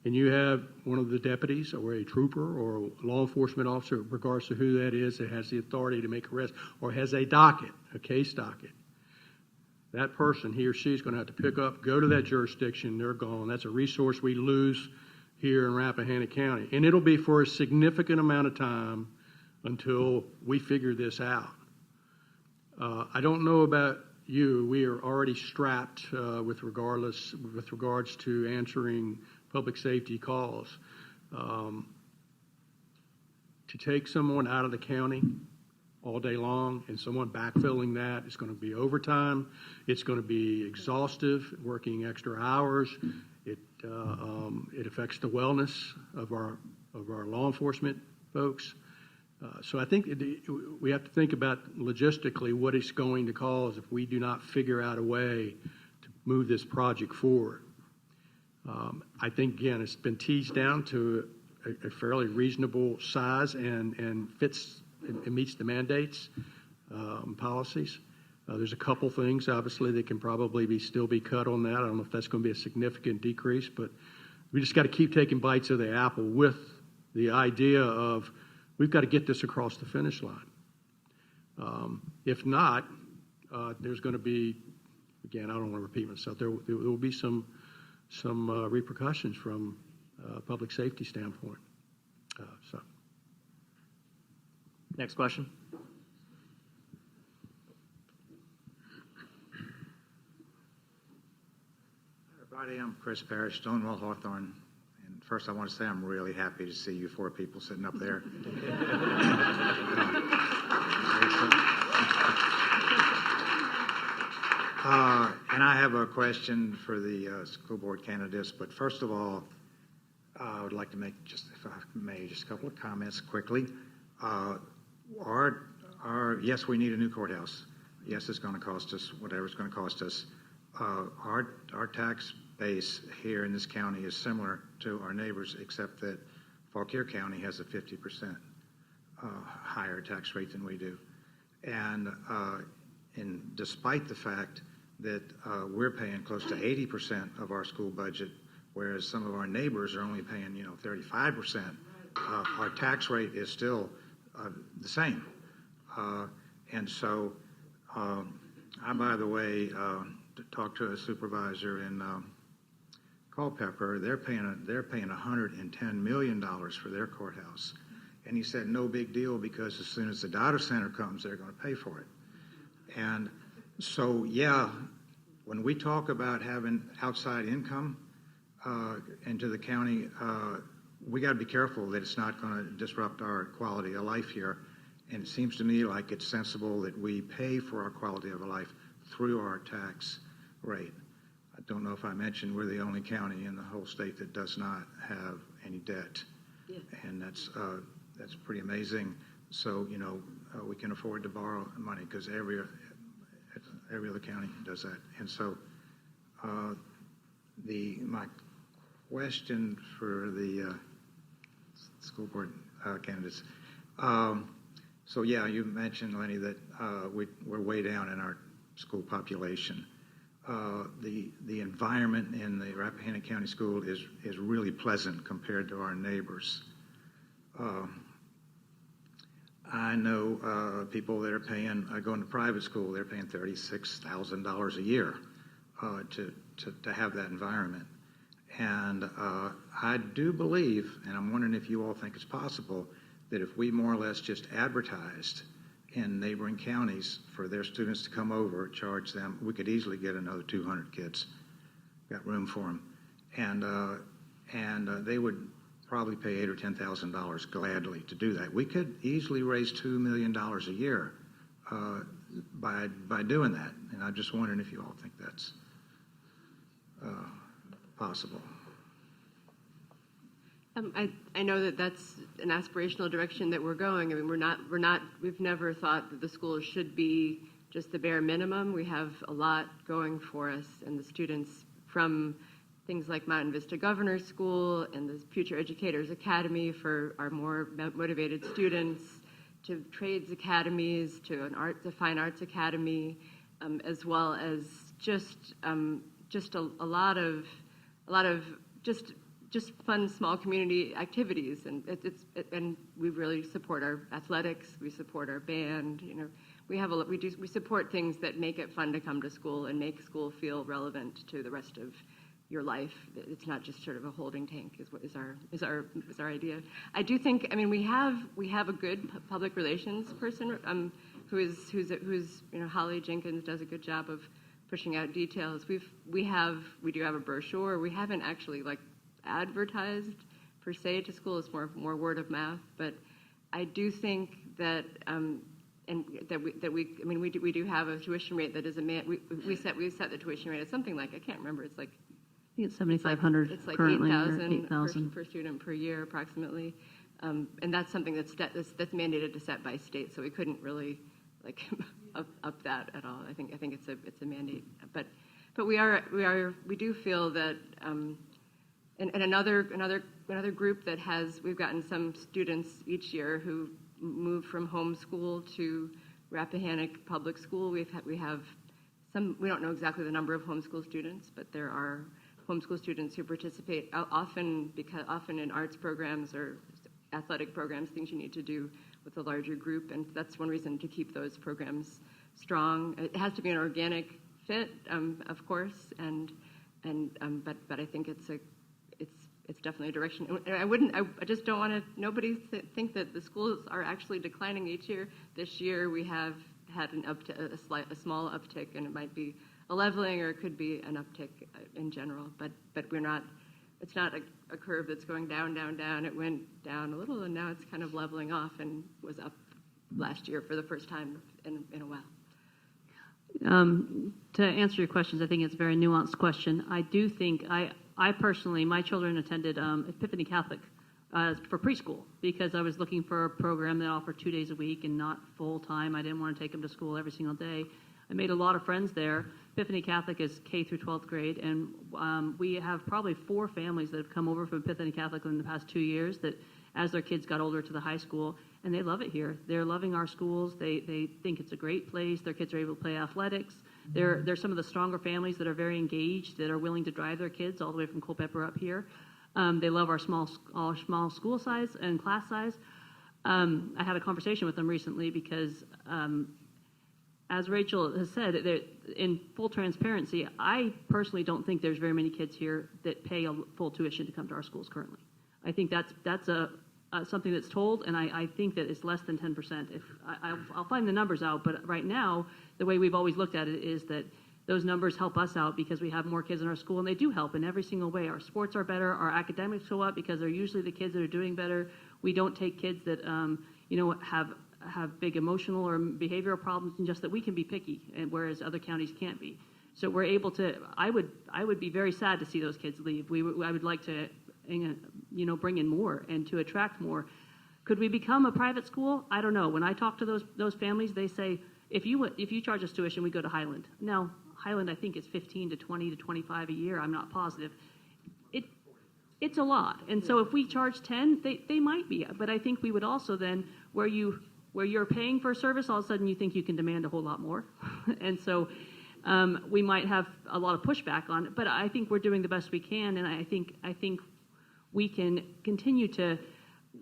and you have one of the deputies or a trooper or a law enforcement officer, regardless of who that is, that has the authority to make arrests or has a docket, a case docket, that person, he or she, is going to have to pick up, go to that jurisdiction, they're gone. That's a resource we lose here in Rappahannock County. And it'll be for a significant amount of time until we figure this out. I don't know about you. We are already strapped with regards to answering public safety calls. To take someone out of the county all day long and someone backfilling that is going to be overtime. It's going to be exhaustive, working extra hours. It affects the wellness of our law enforcement folks. So I think we have to think about logistically what it's going to cause if we do not figure out a way to move this project forward. I think, again, it's been teased down to a fairly reasonable size and fits and meets the mandates, policies. There's a couple things, obviously, that can probably still be cut on that. I don't know if that's going to be a significant decrease, but we just got to keep taking bites of the apple with the idea of we've got to get this across the finish line. If not, there's going to be, again, I don't want to repeat myself, there will be some repercussions from a public safety standpoint. So. Next question. Everybody, I'm Chris Parrish, Stonewall-Hawthorne. And first I want to say I'm really happy to see you four people sitting up there. And I have a question for the school board candidates, but first of all, I would like to make just, if I may, just a couple of comments quickly. Yes, we need a new courthouse. Yes, it's going to cost us whatever it's going to cost us. Our tax base here in this county is similar to our neighbors, except that Fauquier County has a 50% higher tax rate than we do. And despite the fact that we're paying close to 80% of our school budget, whereas some of our neighbors are only paying, 35%, our tax rate is still the same. And so I, by the way, talked to a supervisor in Culpeper. They're paying $110 million for their courthouse. And he said, no big deal, because as soon as the data center comes, they're going to pay for it. And so, yeah, when we talk about having outside income into the county, we got to be careful that it's not going to disrupt our quality of life here. And it seems to me like it's sensible that we pay for our quality of life through our tax rate. I don't know if I mentioned we're the only county in the whole state that does not have any debt. Yeah. And that's pretty amazing. So, we can afford to borrow money because every other county does that. And so my question for the school board candidates. So yeah, you mentioned, Lynnie, that we're way down in our school population. The environment in the Rappahannock County School is really pleasant compared to our neighbors. I know people that are going to private school, they're paying $36,000 a year to have that environment. And I do believe, and I'm wondering if you all think it's possible, that if we more or less just advertised in neighboring counties for their students to come over, charge them, we could easily get another 200 kids. Got room for them. And they would probably pay $8,000 or $10,000 gladly to do that. We could easily raise $2 million a year by doing that. And I'm just wondering if you all think that's possible. I know that that's an aspirational direction that we're going. I mean, we've never thought that the schools should be just the bare minimum. We have a lot going for us, and the students from things like Mountain Vista Governor's School and the Future Educators Academy for our more motivated students, to trades academies, to the Fine Arts Academy, as well as just a lot of just fun small community activities, and and we really support our athletics. We support our band. We support things that make it fun to come to school and make school feel relevant to the rest of your life. It's not just sort of a holding tank. Is our idea. I do think. I mean, we have a good public relations person who's Holly Jenkins does a good job of pushing out details. We do have a brochure. We haven't actually advertised per se to school. It's more word of mouth, but I do think that we do have a tuition rate that is we set the tuition rate at something like, I can't remember, it's like I think it's $7,500 it's like currently, $8,000 per student per year approximately, and that's something that's mandated to set by state, so we couldn't really up that at all. I think it's a mandate, but we do feel that. And another group that we've gotten some students each year who move from homeschool to Rappahannock Public School. We have some, we don't know exactly the number of homeschool students, but there are homeschool students who participate often in arts programs or athletic programs, things you need to do with a larger group, and that's one reason to keep those programs strong. It has to be an organic fit, of course, but I think it's definitely a direction. And I just don't want to, nobody think that the schools are actually declining each year. This year we have had a small uptick, and it might be a leveling or it could be an uptick in general, but we're not, it's not a curve that's going down, down, down. It went down a little and now it's kind of leveling off and was up last year for the first time in a while. To answer your questions, I think it's a very nuanced question. I do think, I personally, my children attended Epiphany Catholic for preschool because I was looking for a program that offered 2 days a week and not full time. I didn't want to take them to school every single day. I made a lot of friends there. Epiphany Catholic is K through 12th grade, and we have probably 4 families that have come over from Epiphany Catholic in the past 2 years that as their kids got older to the high school, and they love it here. They're loving our schools. They think it's a great place. Their kids are able to play athletics. They're some of the stronger families that are very engaged, that are willing to drive their kids all the way from Culpeper up here. They love our small school size and class size. I had a conversation with them recently because, as Rachel has said, in full transparency, I personally don't think there's very many kids here that pay a full tuition to come to our schools currently. I think that's something that's told, and I think that it's less than 10%. I'll find the numbers out, but right now, the way we've always looked at it is that those numbers help us out because we have more kids in our school, and they do help in every single way. Our sports are better, our academics go up because they're usually the kids that are doing better. We don't take kids that have big emotional or behavioral problems, and just that we can be picky, and whereas other counties can't be. So we're able to. I would be very sad to see those kids leave. I would like to, bring in more and to attract more. Could we become a private school? I don't know. When I talk to those families, they say if you charge us tuition, we go to Highland. Now Highland, I think, is 15 to 20 to 25 a year. I'm not positive. It's a lot, and so if we charge 10, they might be. But I think we would also then where you're paying for a service, all of a sudden you think you can demand a whole lot more, and so. We might have a lot of pushback on it, but I think we're doing the best we can, and I think we can continue to.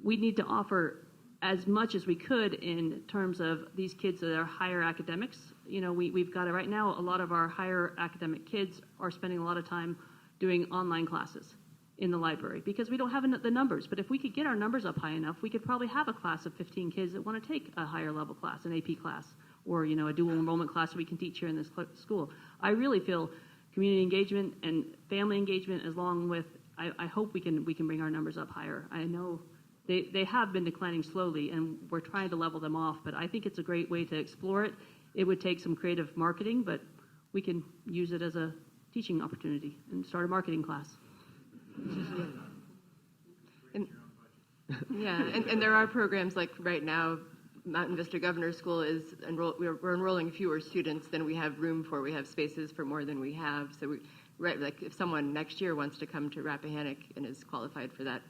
We need to offer as much as we could in terms of these kids that are higher academics. We've got it right now. A lot of our higher academic kids are spending a lot of time doing online classes in the library because we don't have the numbers. But if we could get our numbers up high enough, we could probably have a class of 15 kids that want to take a higher level class, an AP class, or a dual enrollment class we can teach here in this school. I really feel community engagement and family engagement, along with I hope we can bring our numbers up higher. I know they have been declining slowly, and we're trying to level them off. But I think it's a great way to explore it. It would take some creative marketing, but we can use it as a teaching opportunity and start a marketing class. And there are programs like right now. Mountain Vista Governor's School is we're enrolling fewer students than we have room for. We have spaces for more than we have. So like if someone next year wants to come to Rappahannock and is qualified for that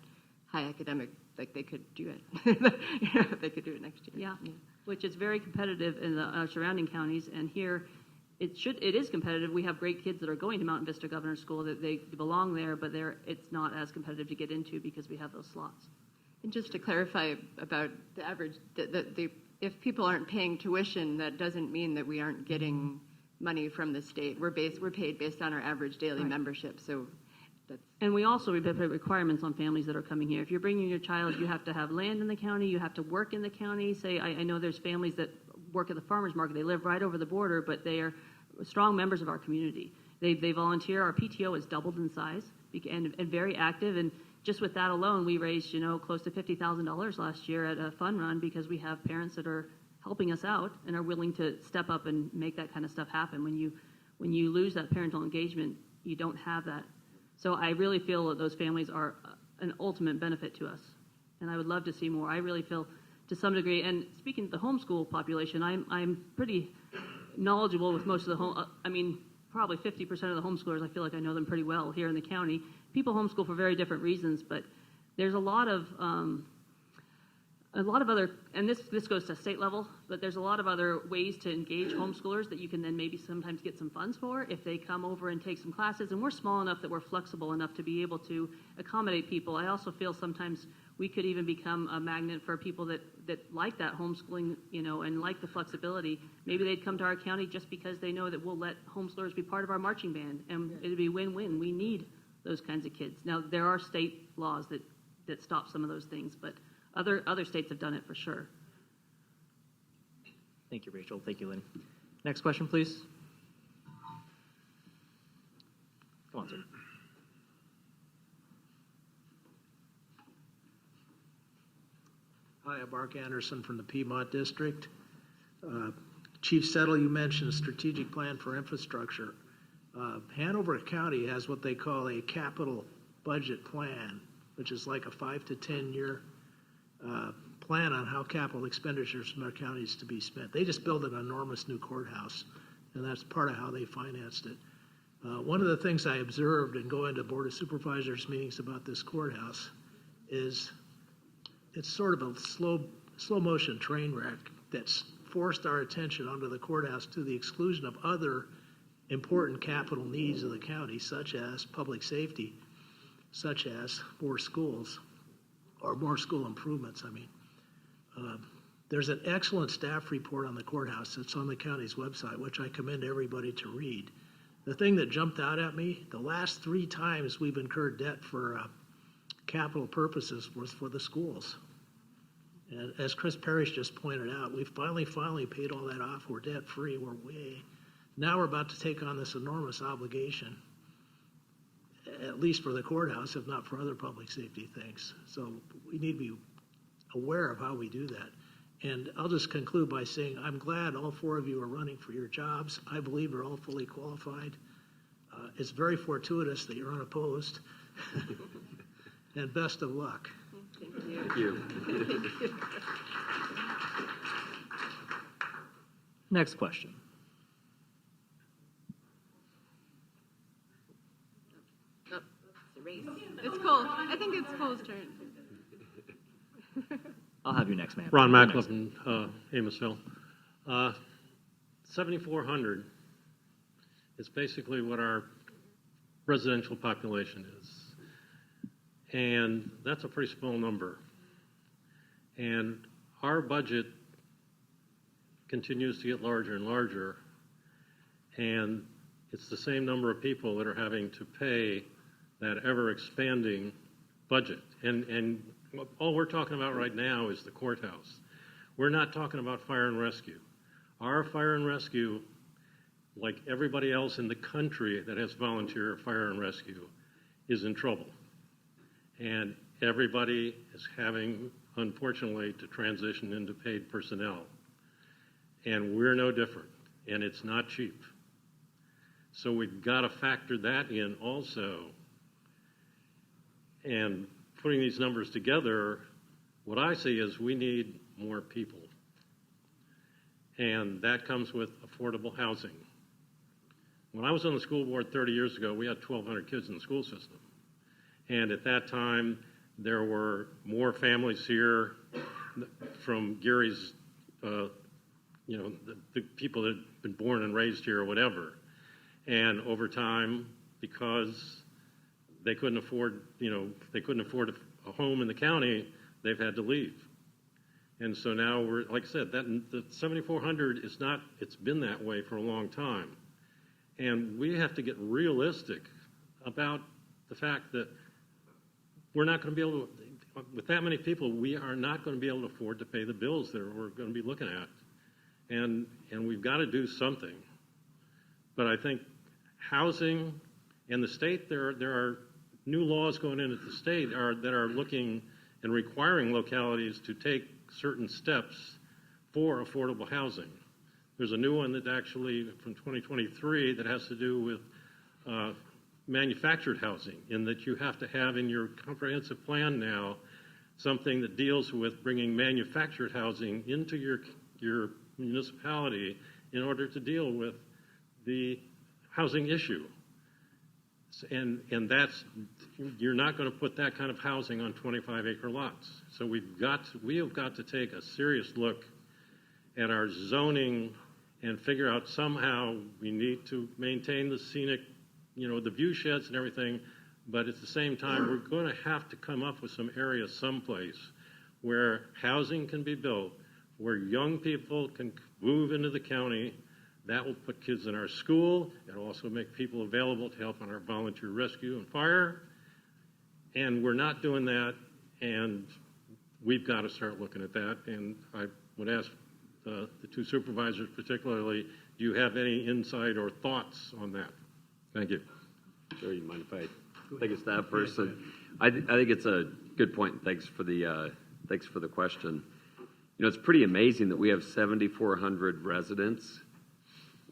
high academic, like they could do it. They could do it next year. Yeah. Which is very competitive in the surrounding counties, and here it is competitive. We have great kids that are going to Mountain Vista Governor's School that they belong there, but it's not as competitive to get into because we have those slots. And just to clarify about the average, if people aren't paying tuition, that doesn't mean that we aren't getting money from the state. We're paid based on our average daily membership. So and we also put requirements on families that are coming here. If you're bringing your child, you have to have land in the county. You have to work in the county. Say, I know there's families that work at the farmers market. They live right over the border, but they are strong members of our community. They volunteer. Our PTO has doubled in size and very active. And just with that alone, we raised, close to $50,000 last year at a fun run because we have parents that are helping us out and are willing to step up and make that kind of stuff happen. When you lose that parental engagement, you don't have that. So I really feel that those families are an ultimate benefit to us, and I would love to see more. I really feel, to some degree, and speaking of the homeschool population, I'm pretty knowledgeable with most of the probably 50% of the homeschoolers. I feel like I know them pretty well here in the county. People homeschool for very different reasons, but there's a lot of a lot of other, and this goes to state level, but there's a lot of other ways to engage homeschoolers that you can then maybe sometimes get some funds for if they come over and take some classes. And we're small enough that we're flexible enough to be able to accommodate people. I also feel sometimes we could even become a magnet for people that like that homeschooling, and like the flexibility. Maybe they'd come to our county just because they know that we'll let homeschoolers be part of our marching band, and it'd be win-win. We need those kinds of kids. Now, there are state laws that stop some of those things, but other states have done it for sure. Thank you, Rachel. Thank you, Lynn. Next question, please. Come on, sir. Hi, I'm Mark Anderson from the Piedmont District. Chief Settle, you mentioned a strategic plan for infrastructure. Hanover County has what they call a capital budget plan, which is like a 5 to 10 year plan on how capital expenditures from their counties to be spent. They just built an enormous new courthouse, and that's part of how they financed it. One of the things I observed in going to Board of Supervisors meetings about this courthouse is it's sort of a slow motion train wreck that's forced our attention onto the courthouse to the exclusion of other important capital needs of the county, such as public safety, such as more schools, or more school improvements, There's an excellent staff report on the courthouse that's on the county's website, which I commend everybody to read. The thing that jumped out at me, the last 3 times we've incurred debt for capital purposes was for the schools. And as Chris Parrish just pointed out, we've finally paid all that off. We're debt free. Now we're about to take on this enormous obligation, at least for the courthouse, if not for other public safety things. So we need to be aware of how we do that. And I'll just conclude by saying I'm glad all 4 of you are running for your jobs. I believe you're all fully qualified. It's very fortuitous that you're unopposed. And best of luck. Thank you. Next question. Oh, it's a race. It's Cole. I think it's Cole's turn. I'll have you next, man. Ron Macklin, Amosville. 7,400 is basically what our residential population is. And that's a pretty small number. And our budget continues to get larger and larger. And it's the same number of people that are having to pay that ever-expanding budget. And all we're talking about right now is the courthouse. We're not talking about fire and rescue. Our fire and rescue, like everybody else in the country that has volunteer fire and rescue, is in trouble. And everybody is having, unfortunately, to transition into paid personnel. And we're no different, and it's not cheap. So we've got to factor that in also. And putting these numbers together, what I see is we need more people. And that comes with affordable housing. When I was on the school board 30 years ago, we had 1,200 kids in the school system. And at that time, there were more families here from Gary's, the people that had been born and raised here or whatever. And over time, because they couldn't afford a home in the county, they've had to leave. And so now we're, like I said, the 7,400 is not, it's been that way for a long time. And we have to get realistic about the fact that we're not going to be able to, with that many people, we are not going to be able to afford to pay the bills that we're going to be looking at. And we've got to do something. But I think housing and the state, there are new laws going in at the state that are looking and requiring localities to take certain steps for affordable housing. There's a new one that actually from 2023 that has to do with manufactured housing, in that you have to have in your comprehensive plan now something that deals with bringing manufactured housing into your municipality in order to deal with the housing issue. And that's, you're not going to put that kind of housing on 25-acre lots. So we have got to take a serious look at our zoning and figure out somehow we need to maintain the scenic, the view sheds and everything, but at the same time, we're going to have to come up with some area someplace where housing can be built, where young people can move into the county. That will put kids in our school. It'll also make people available to help on our volunteer rescue and fire. And we're not doing that, and we've got to start looking at that. And I would ask the two supervisors particularly, do you have any insight or thoughts on that? Thank you. Sure, you mind if I take a stab first? I think it's a good point. Thanks for the question. It's pretty amazing that we have 7,400 residents.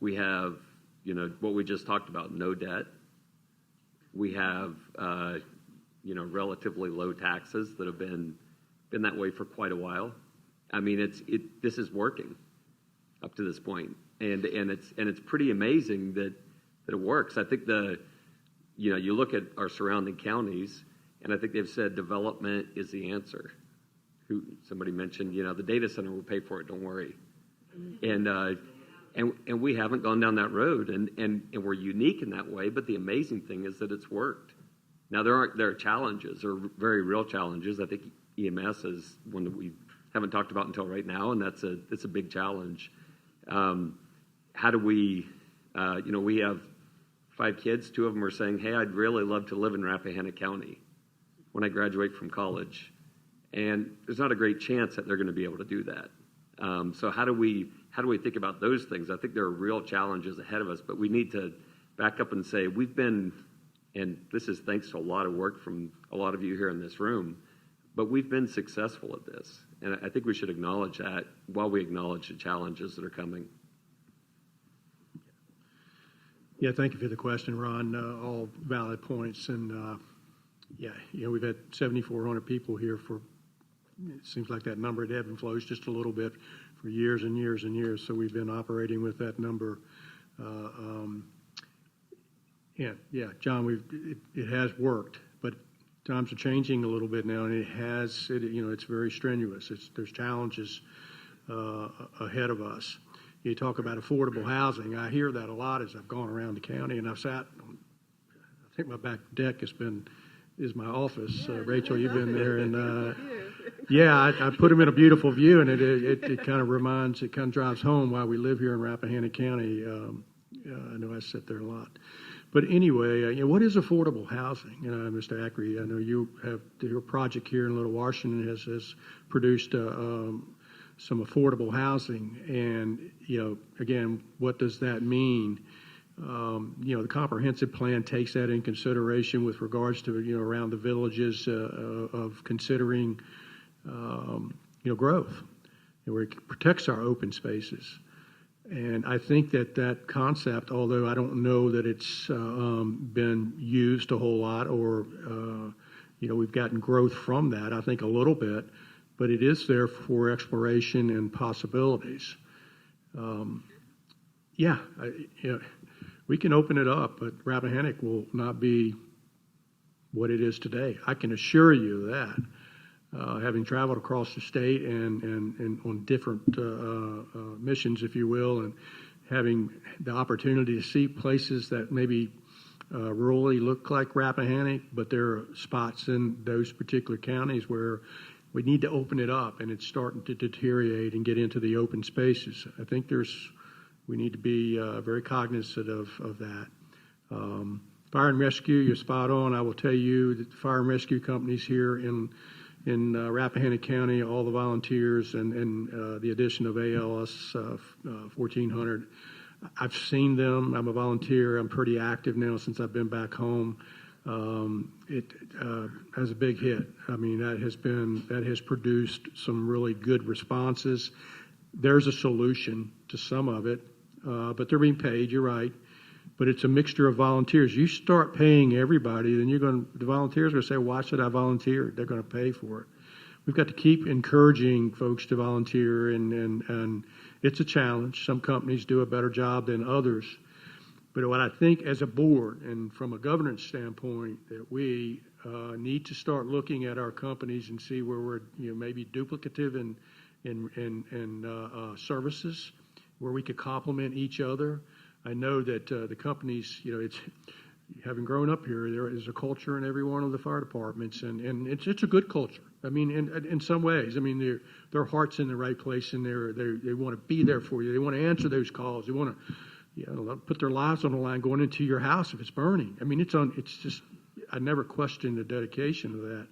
We have, what we just talked about, no debt. We have, relatively low taxes that have been that way for quite a while. I mean, this is working up to this point, and it's pretty amazing that it works. I think you look at our surrounding counties, and I think they've said development is the answer. Somebody mentioned, the data center will pay for it. Don't worry, and we haven't gone down that road, and we're unique in that way. But the amazing thing is that it's worked. Now there are challenges, there are very real challenges. I think EMS is one that we haven't talked about until right now, and that's a big challenge. How do we, we have 5 kids. 2 of them are saying, "Hey, I'd really love to live in Rappahannock County when I graduate from college," and there's not a great chance that they're going to be able to do that. So how do we think about those things? I think there are real challenges ahead of us, but we need to back up and say we've been, and this is thanks to a lot of work from a lot of you here in this room, but we've been successful at this. And I think we should acknowledge that while we acknowledge the challenges that are coming. Yeah, thank you for the question, Ron. All valid points. And we've had 7,400 people here for, it seems like that number had ebbed and flows just a little bit for years and years and years. So we've been operating with that number. John, it has worked, but times are changing a little bit now, and it's very strenuous. There's challenges ahead of us. You talk about affordable housing. I hear that a lot as I've gone around the county, and I've sat. I think my back deck is my office. Rachel, you've been there, and I put them in a beautiful view, and it kind of drives home why we live here in Rappahannock County. I know I sit there a lot. But anyway, what is affordable housing? Mr. Ackery, I know you have your project here in Little Washington has produced some affordable housing, and again, what does that mean? The comprehensive plan takes that in consideration with regards to around the villages of considering growth, where it protects our open spaces. And I think that concept, although I don't know that it's been used a whole lot or, we've gotten growth from that, I think a little bit, but it is there for exploration and possibilities. We can open it up, but Rappahannock will not be what it is today. I can assure you that. Having traveled across the state and on different missions, if you will, and having the opportunity to see places that maybe rurally look like Rappahannock, but there are spots in those particular counties where we need to open it up, and it's starting to deteriorate and get into the open spaces. I think we need to be very cognizant of that. Fire and rescue, you're spot on. I will tell you that the fire and rescue companies here in Rappahannock County, all the volunteers and the addition of ALS 1400. I've seen them. I'm a volunteer. I'm pretty active now since I've been back home. It has a big hit. I mean, that has produced some really good responses. There's a solution to some of it, but they're being paid. You're right. But it's a mixture of volunteers. You start paying everybody, then the volunteers are going to say, "Why should I volunteer?" They're going to pay for it. We've got to keep encouraging folks to volunteer, and it's a challenge. Some companies do a better job than others. But what I think as a board and from a governance standpoint, that we need to start looking at our companies and see where we're, maybe duplicative in services, where we could complement each other. I know that the companies, it's having grown up here, there is a culture in every one of the fire departments, and it's a good culture. I mean, in some ways, I mean, their heart's in the right place, and they want to be there for you. They want to answer those calls. They want to, put their lives on the line going into your house if it's burning. I mean, it's just, I never questioned the dedication of that.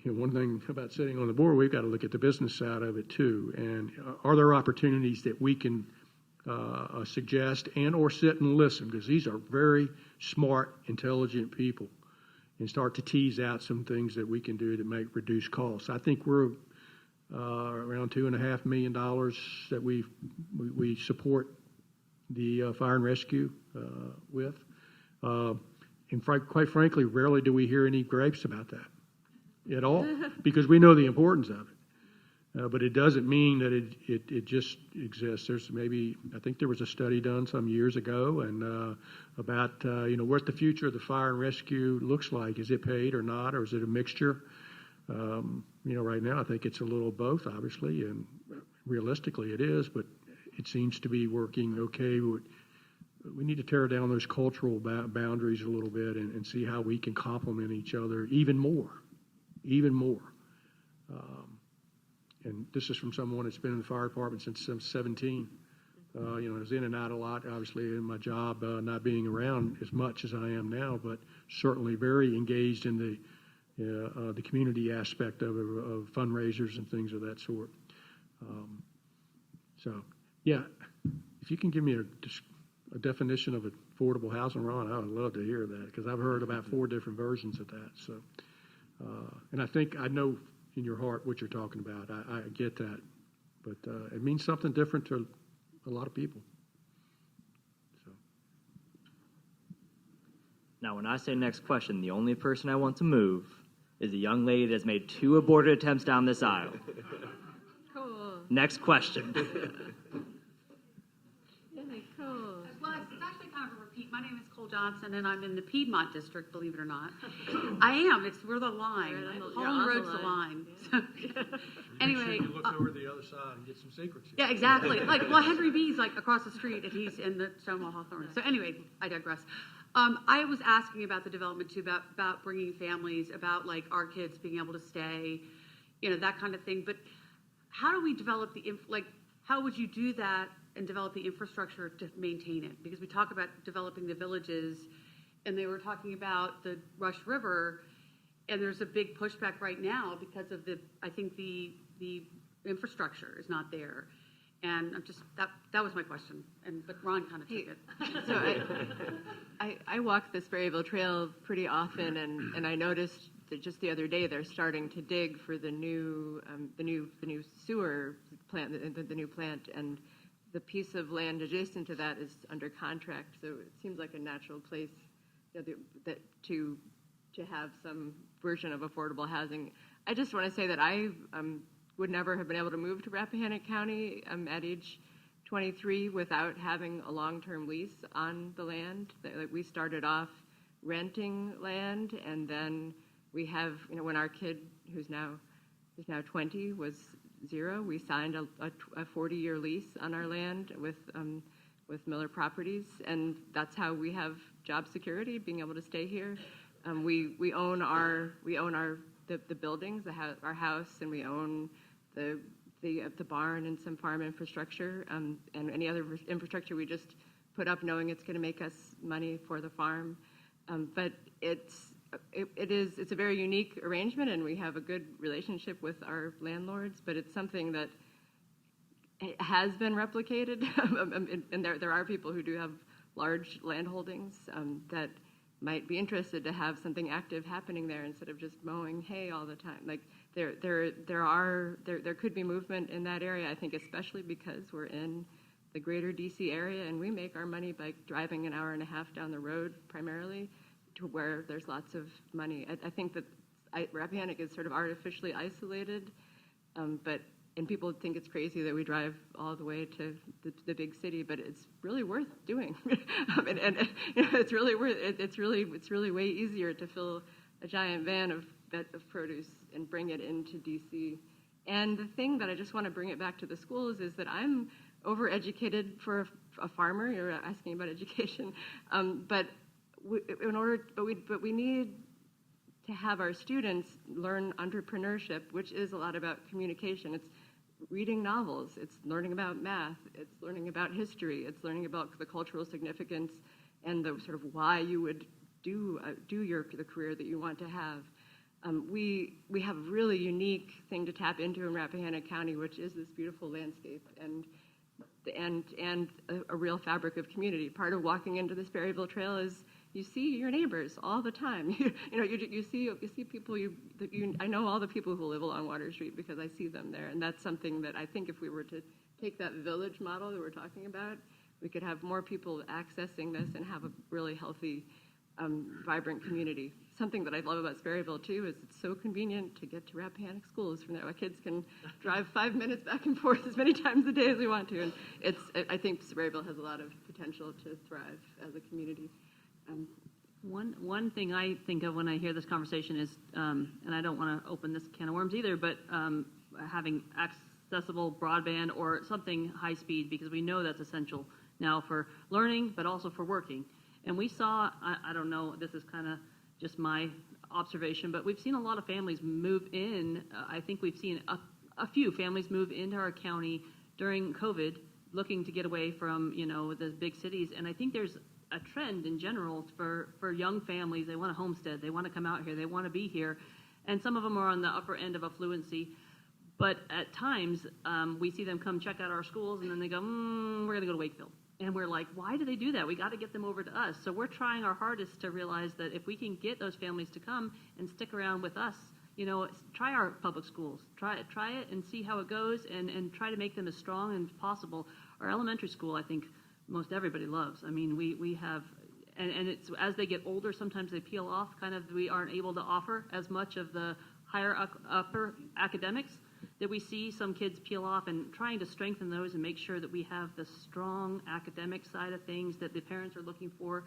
One thing about sitting on the board, we've got to look at the business side of it too. And are there opportunities that we can suggest and or sit and listen, because these are very smart, intelligent people, and start to tease out some things that we can do to reduce costs. I think we're around $2.5 million that we support the fire and rescue with. And quite frankly, rarely do we hear any gripes about that at all, because we know the importance of it. But it doesn't mean that it just exists. I think there was a study done some years ago and about, what the future of the fire and rescue looks like. Is it paid or not, or is it a mixture? Right now I think it's a little of both, obviously, and realistically it is, but it seems to be working okay. We need to tear down those cultural boundaries a little bit and see how we can complement each other even more. And this is from someone that's been in the fire department since 17. I was in and out a lot, obviously, in my job, not being around as much as I am now, but certainly very engaged in the community aspect of fundraisers and things of that sort. If you can give me a definition of affordable housing, Ron, I would love to hear that, because I've heard about 4 different versions of that. So, and I think I know in your heart what you're talking about. I get that, but it means something different to a lot of people. So. Now, when I say next question, the only person I want to move is a young lady that's made 2 aborted attempts down this aisle. Cool. Next question. Really cool. Well, it's actually kind of a repeat. My name is Cole Johnson, and I'm in the Piedmont district, believe it or not. I am. We're the line. Holland Road's the line. So, anyway. You look over the other side and get some secrets. Yeah, exactly. Henry B's across the street, and he's in the Stonewall-Hawthorne. So anyway, I digress. I was asking about the development too, about bringing families, about our kids being able to stay, that kind of thing. But how do we develop how would you do that and develop the infrastructure to maintain it? Because we talk about developing the villages, and they were talking about the Rush River, and there's a big pushback right now because of the infrastructure is not there. And I'm just, that was my question, but Ron kind of took it. So I walk the Sperryville Trail pretty often, and I noticed that just the other day they're starting to dig for the new sewer plant, the new plant, and the piece of land adjacent to that is under contract. So it seems like a natural place that to have some version of affordable housing. I just want to say that I would never have been able to move to Rappahannock County at age 23 without having a long-term lease on the land. We started off renting land, and then we have, when our kid, who's now 20, was 0, we signed a 40-year lease on our land with Miller Properties, and that's how we have job security, being able to stay here. We own the buildings, our house, and we own the barn and some farm infrastructure, and any other infrastructure we just put up knowing it's going to make us money for the farm. But it's a very unique arrangement, and we have a good relationship with our landlords, but it's something that has been replicated. And there are people who do have large land holdings that might be interested to have something active happening there instead of just mowing hay all the time. There could be movement in that area, I think, especially because we're in the greater DC area, and we make our money by driving an hour and a half down the road primarily to where there's lots of money. I think that Rappahannock is sort of artificially isolated, but and people think it's crazy that we drive all the way to the big city, but it's really worth doing. and it's really worth it. It's really way easier to fill a giant van of produce and bring it into DC. And the thing that I just want to bring it back to the schools is that I'm overeducated for a farmer. You're asking about education, but we need to have our students learn entrepreneurship, which is a lot about communication. It's reading novels, it's learning about math, it's learning about history, it's learning about the cultural significance and the sort of why you would do the career that you want to have. We have a really unique thing to tap into in Rappahannock County, which is this beautiful landscape and a real fabric of community. Part of walking into the Sperryville Trail is you see your neighbors all the time. You see people. I know all the people who live along Water Street because I see them there, and that's something that I think if we were to take that village model that we're talking about, we could have more people accessing this and have a really healthy, vibrant community. Something that I love about Sperryville too is it's so convenient to get to Rappahannock schools from there. Our kids can drive 5 minutes back and forth as many times a day as we want to, and I think Sperryville has a lot of potential to thrive as a community. One thing I think of when I hear this conversation is, and I don't want to open this can of worms either, but having accessible broadband or something high speed, because we know that's essential now for learning, but also for working. And we saw, I don't know, this is kind of just my observation, but we've seen a lot of families move in. I think we've seen a few families move into our county during COVID, looking to get away from, the big cities. And I think there's a trend in general for young families. They want to homestead. They want to come out here. They want to be here. And some of them are on the upper end of affluency. But at times, we see them come check out our schools, and then they go, we're going to go to Wakefield. And we're like, why do they do that? We got to get them over to us. So we're trying our hardest to realize that if we can get those families to come and stick around with us, try our public schools. Try it and see how it goes, and try to make them as strong as possible. Our elementary school, I think, most everybody loves. I mean, we have, and it's as they get older, sometimes they peel off. We aren't able to offer as much of the higher upper academics that we see some kids peel off, and trying to strengthen those and make sure that we have the strong academic side of things that the parents are looking for,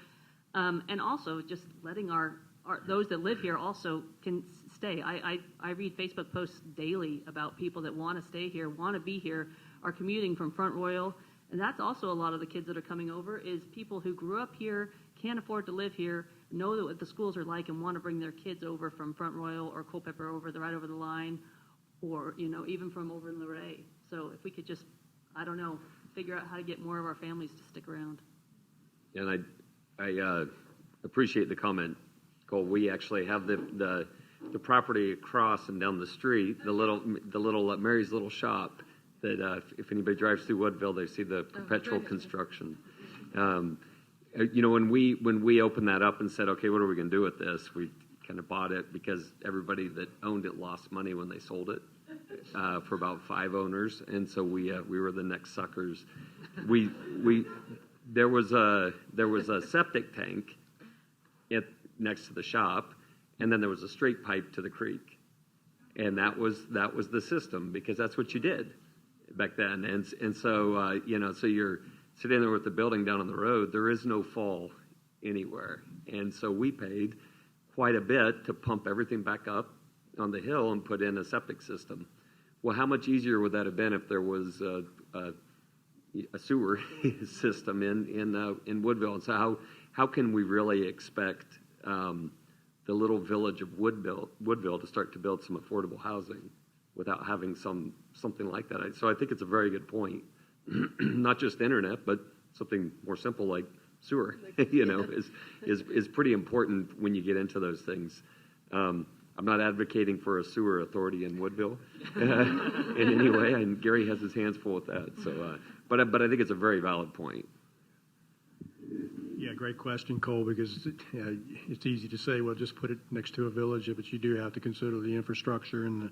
and also just letting our those that live here also can stay. I read Facebook posts daily about people that want to stay here, want to be here, are commuting from Front Royal. And that's also a lot of the kids that are coming over is people who grew up here, can't afford to live here, know that what the schools are like, and want to bring their kids over from Front Royal or Culpeper right over the line, or even from over in Luray. So if we could just, figure out how to get more of our families to stick around. And I appreciate the comment, Cole. We actually have the property across and down the street, the little Mary's Little Shop. That if anybody drives through Woodville, they see the perpetual construction. When we opened that up and said, okay, what are we going to do with this? We kind of bought it because everybody that owned it lost money when they sold it for about 5 owners, and so we were the next suckers. There was a septic tank next to the shop, and then there was a straight pipe to the creek, and that was the system because that's what you did back then, and so so you're sitting there with the building down on the road. There is no fall anywhere, and so we paid quite a bit to pump everything back up on the hill and put in a septic system. Well, how much easier would that have been if there was a sewer system in Woodville? And so how can we really expect the little village of Woodville to start to build some affordable housing without having something like that? So I think it's a very good point. Not just internet, but something more simple like sewer, is pretty important when you get into those things. I'm not advocating for a sewer authority in Woodville in any way, and Gary has his hands full with that. So, but I think it's a very valid point. Yeah, great question, Cole, because it's easy to say, well, just put it next to a village, but you do have to consider the infrastructure and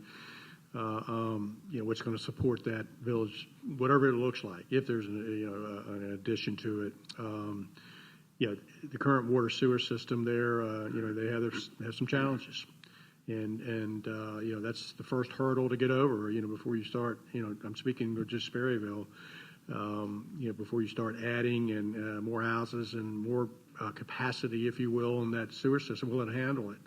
what's going to support that village, whatever it looks like, if there's an addition to it. The current water sewer system there, they have some challenges. And that's the first hurdle to get over, before you start, I'm speaking of just Sperryville, before you start adding and more houses and more capacity, if you will, in that sewer system, will it handle it?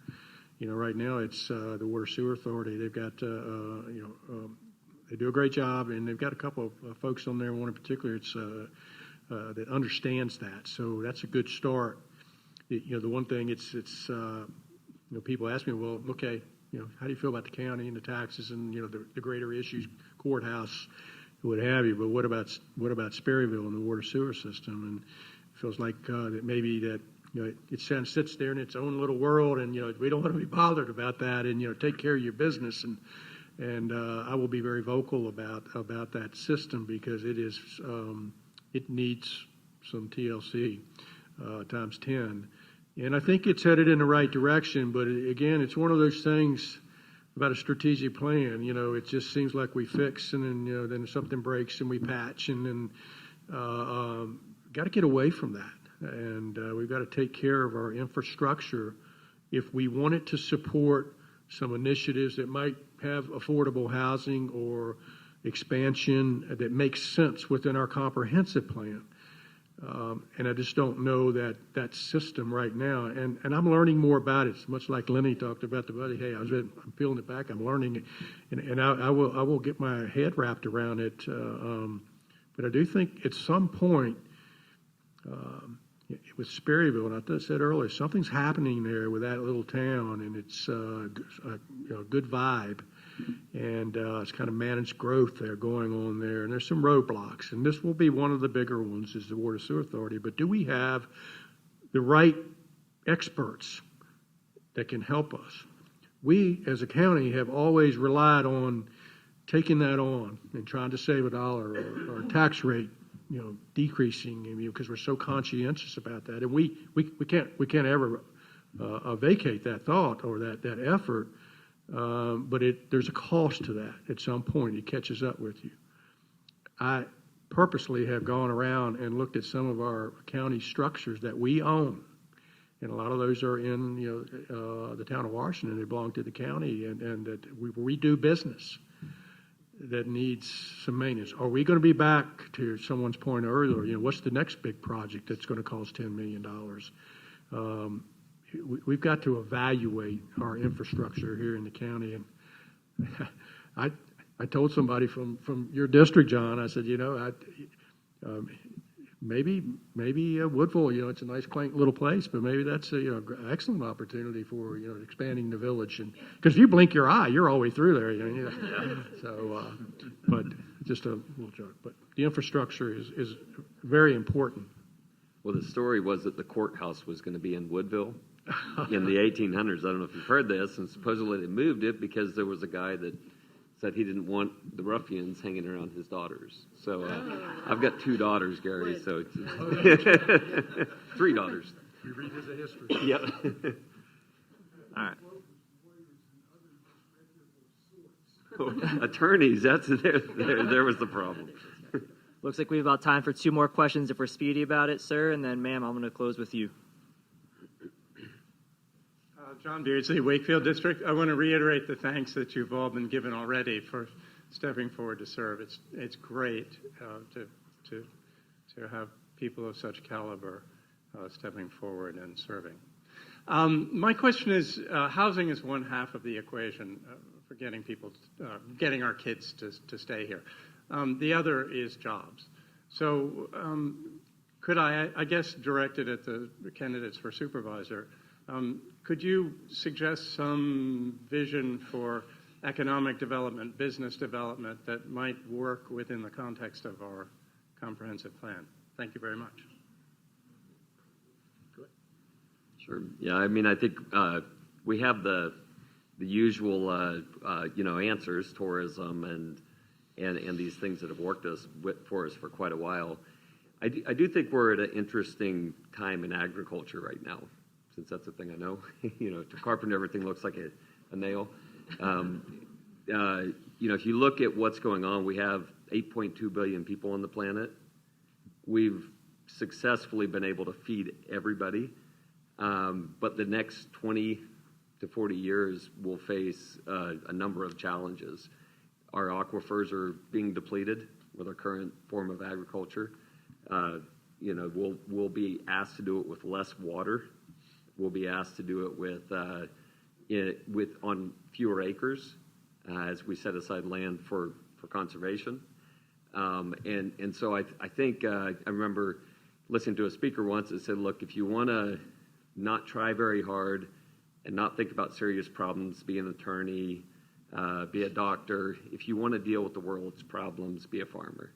Right now it's the Water Sewer Authority. They've got, they do a great job, and they've got a couple of folks on there, one in particular that understands that. So that's a good start. The one thing people ask me, well, okay, how do you feel about the county and the taxes and, the greater issues, courthouse, what have you, but what about Sperryville and the water sewer system? And it feels like that maybe that, it sits there in its own little world, and, we don't want to be bothered about that, and, take care of your business. And I will be very vocal about that system, because it is, it needs some TLC times 10. And I think it's headed in the right direction, but again, it's one of those things about a strategic plan. It just seems like we fix, and then then something breaks and we patch, and then got to get away from that. And we've got to take care of our infrastructure if we want it to support some initiatives that might have affordable housing or expansion that makes sense within our comprehensive plan. And I just don't know that system right now. And I'm learning more about it. It's much like Lynnie talked about the buddy. Hey, I'm peeling it back. I'm learning it, and I will get my head wrapped around it. But I do think at some point with Sperryville, and I said earlier, something's happening there with that little town, and it's a good vibe. And it's kind of managed growth there going on there. And there's some roadblocks. And this will be one of the bigger ones, is the Water Sewer Authority. But do we have the right experts that can help us? We, as a county, have always relied on taking that on and trying to save $1 or tax rate, decreasing, because we're so conscientious about that. And we can't ever vacate that thought or that effort. But there's a cost to that at some point. It catches up with you. I purposely have gone around and looked at some of our county structures that we own, and a lot of those are in the town of Washington. They belong to the county, and that we do business that needs some maintenance. Are we going to be back to someone's point earlier? What's the next big project that's going to cost $10 million? We've got to evaluate our infrastructure here in the county. And I told somebody from your district, John, I said, maybe Woodville, it's a nice, quaint little place, but maybe that's an excellent opportunity for, expanding the village. And because if you blink your eye, you're all the way through there. So, but just a little joke. But the infrastructure is very important. Well, the story was that the courthouse was going to be in Woodville in the 1800s. I don't know if you've heard this, and supposedly they moved it because there was a guy that said he didn't want the ruffians hanging around his daughters. So I've got 2 daughters, Gary, so it's 3 daughters. We revisit history. Yep. All right. Attorneys, there was the problem. Looks like we have about time for 2 more questions if we're speedy about it, sir. And then, ma'am, I'm going to close with you. John Beardsley, Wakefield District. I want to reiterate the thanks that you've all been given already for stepping forward to serve. It's great to have people of such caliber stepping forward and serving. My question is, housing is one half of the equation for getting people, getting our kids to stay here. The other is jobs. So could I guess directed at the candidates for supervisor, could you suggest some vision for economic development, business development that might work within the context of our comprehensive plan? Thank you very much. Sure. Yeah, I think we have the usual, answers, tourism and these things that have worked for us for quite a while. I do think we're at an interesting time in agriculture right now, since that's a thing I know. To carpenter, everything looks like a nail. If you look at what's going on, we have 8.2 billion people on the planet. We've successfully been able to feed everybody. But the next 20, to 40 years, we'll face a number of challenges. Our aquifers are being depleted with our current form of agriculture. We'll be asked to do it with less water. We'll be asked to do it on fewer acres as we set aside land for conservation. And so I think I remember listening to a speaker once that said, look, if you want to not try very hard and not think about serious problems, be an attorney, be a doctor. If you want to deal with the world's problems, be a farmer.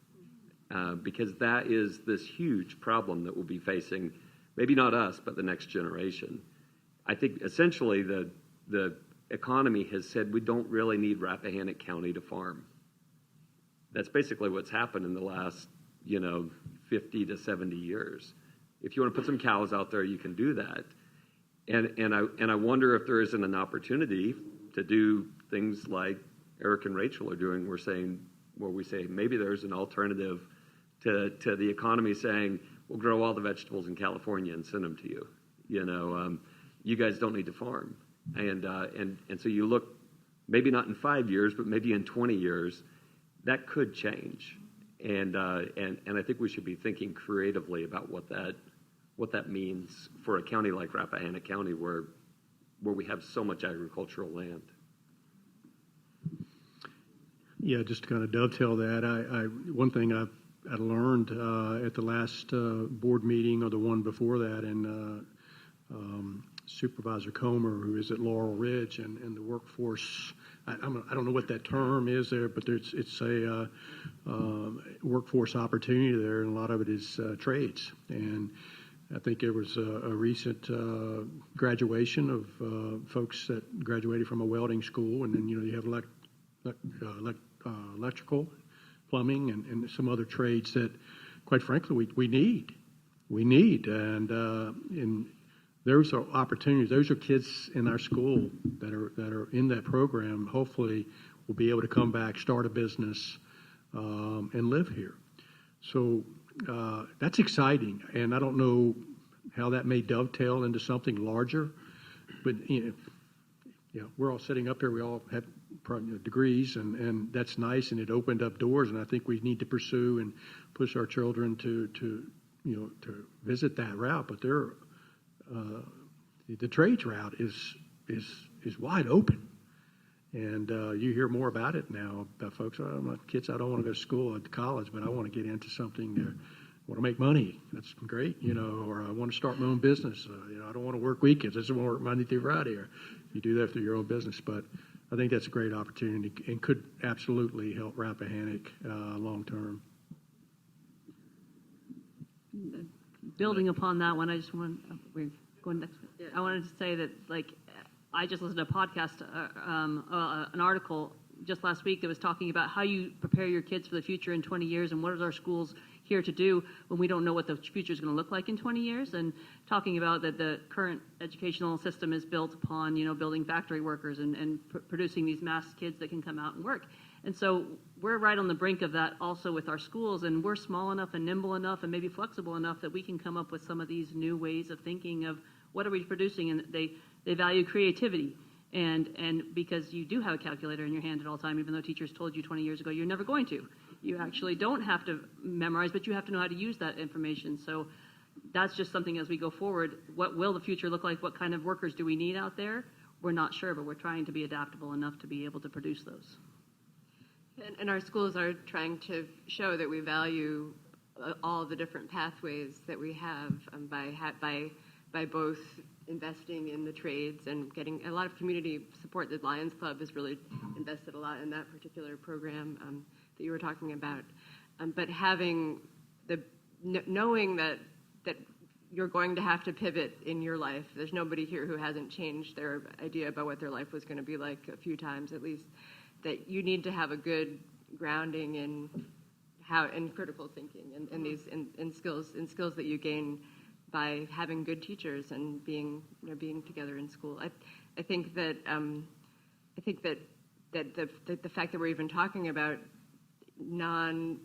Because that is this huge problem that we'll be facing, maybe not us, but the next generation. I think essentially the economy has said we don't really need Rappahannock County to farm. That's basically what's happened in the last, 50 to 70 years. If you want to put some cows out there, you can do that. And I wonder if there isn't an opportunity to do things like Eric and Rachel are doing. Where we say maybe there's an alternative to the economy saying we'll grow all the vegetables in California and send them to you. You guys don't need to farm. And so you look, maybe not in 5 years, but maybe in 20 years, that could change. And I think we should be thinking creatively about what that means for a county like Rappahannock County, where we have so much agricultural land. Yeah, just to kind of dovetail that, one thing I learned at the last board meeting or the one before that, and Supervisor Comer, who is at Laurel Ridge, and the workforce. I don't know what that term is there, but it's a workforce opportunity there, and a lot of it is trades. And I think there was a recent graduation of folks that graduated from a welding school, and then you have electrical, plumbing, and some other trades that, quite frankly, we need. And those are opportunities. Those are kids in our school that are in that program. Hopefully, will be able to come back, start a business, and live here. So that's exciting, and I don't know how that may dovetail into something larger. But we're all sitting up here. We all have degrees, and that's nice, and it opened up doors. And I think we need to pursue and push our children to visit that route. But the trades route is wide open, and you hear more about it now. About folks, my kids, I don't want to go to school or to college, but I want to get into something that I want to make money. That's great, or I want to start my own business. I don't want to work weekends. I just want to work Monday through Friday. Or you do that through your own business, but I think that's a great opportunity and could absolutely help Rappahannock long term. Building upon that one, we're going next. Yeah. I wanted to say that, I just listened to a podcast, an article just last week that was talking about how you prepare your kids for the future in 20 years and what is our schools here to do when we don't know what the future is going to look like in 20 years, and talking about that the current educational system is built upon, building factory workers and producing these mass kids that can come out and work. And so we're right on the brink of that also with our schools, and we're small enough and nimble enough and maybe flexible enough that we can come up with some of these new ways of thinking of what are we producing, and they value creativity. And because you do have a calculator in your hand at all time, even though teachers told you 20 years ago you're never going to. You actually don't have to memorize, but you have to know how to use that information. So that's just something as we go forward. What will the future look like? What kind of workers do we need out there? We're not sure, but we're trying to be adaptable enough to be able to produce those. And our schools are trying to show that we value all the different pathways that we have by both investing in the trades and getting a lot of community support. The Lions Club has really invested a lot in that particular program that you were talking about. But having knowing that you're going to have to pivot in your life. There's nobody here who hasn't changed their idea about what their life was going to be like a few times at least. That you need to have a good grounding in critical thinking and these skills that you gain by having good teachers and being together in school. I think that the fact that we're even talking about not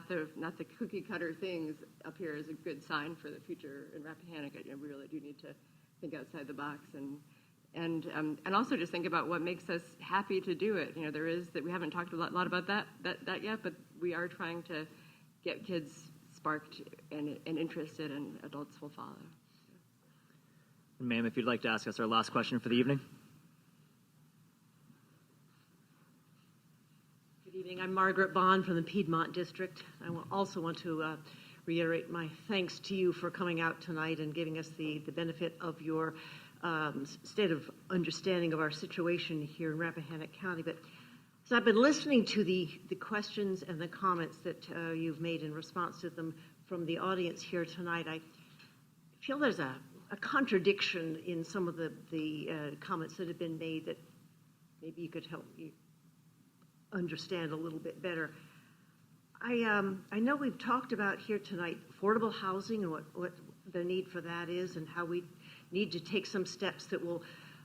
the cookie cutter things up here is a good sign for the future in Rappahannock. We really do need to think outside the box And also just think about what makes us happy to do it. There is that we haven't talked a lot about that yet, but we are trying to get kids sparked and interested, and adults will follow. Ma'am, if you'd like to ask us our last question for the evening. Good evening. I'm Margaret Bond from the Piedmont District. I also want to reiterate my thanks to you for coming out tonight and giving us the benefit of your state of understanding of our situation here in Rappahannock County. But so I've been listening to the questions and the comments that you've made in response to them from the audience here tonight. I feel there's a contradiction in some of the comments that have been made that maybe you could help me understand a little bit better. I know we've talked about here tonight affordable housing and what the need for that is, and how we need to take some steps that will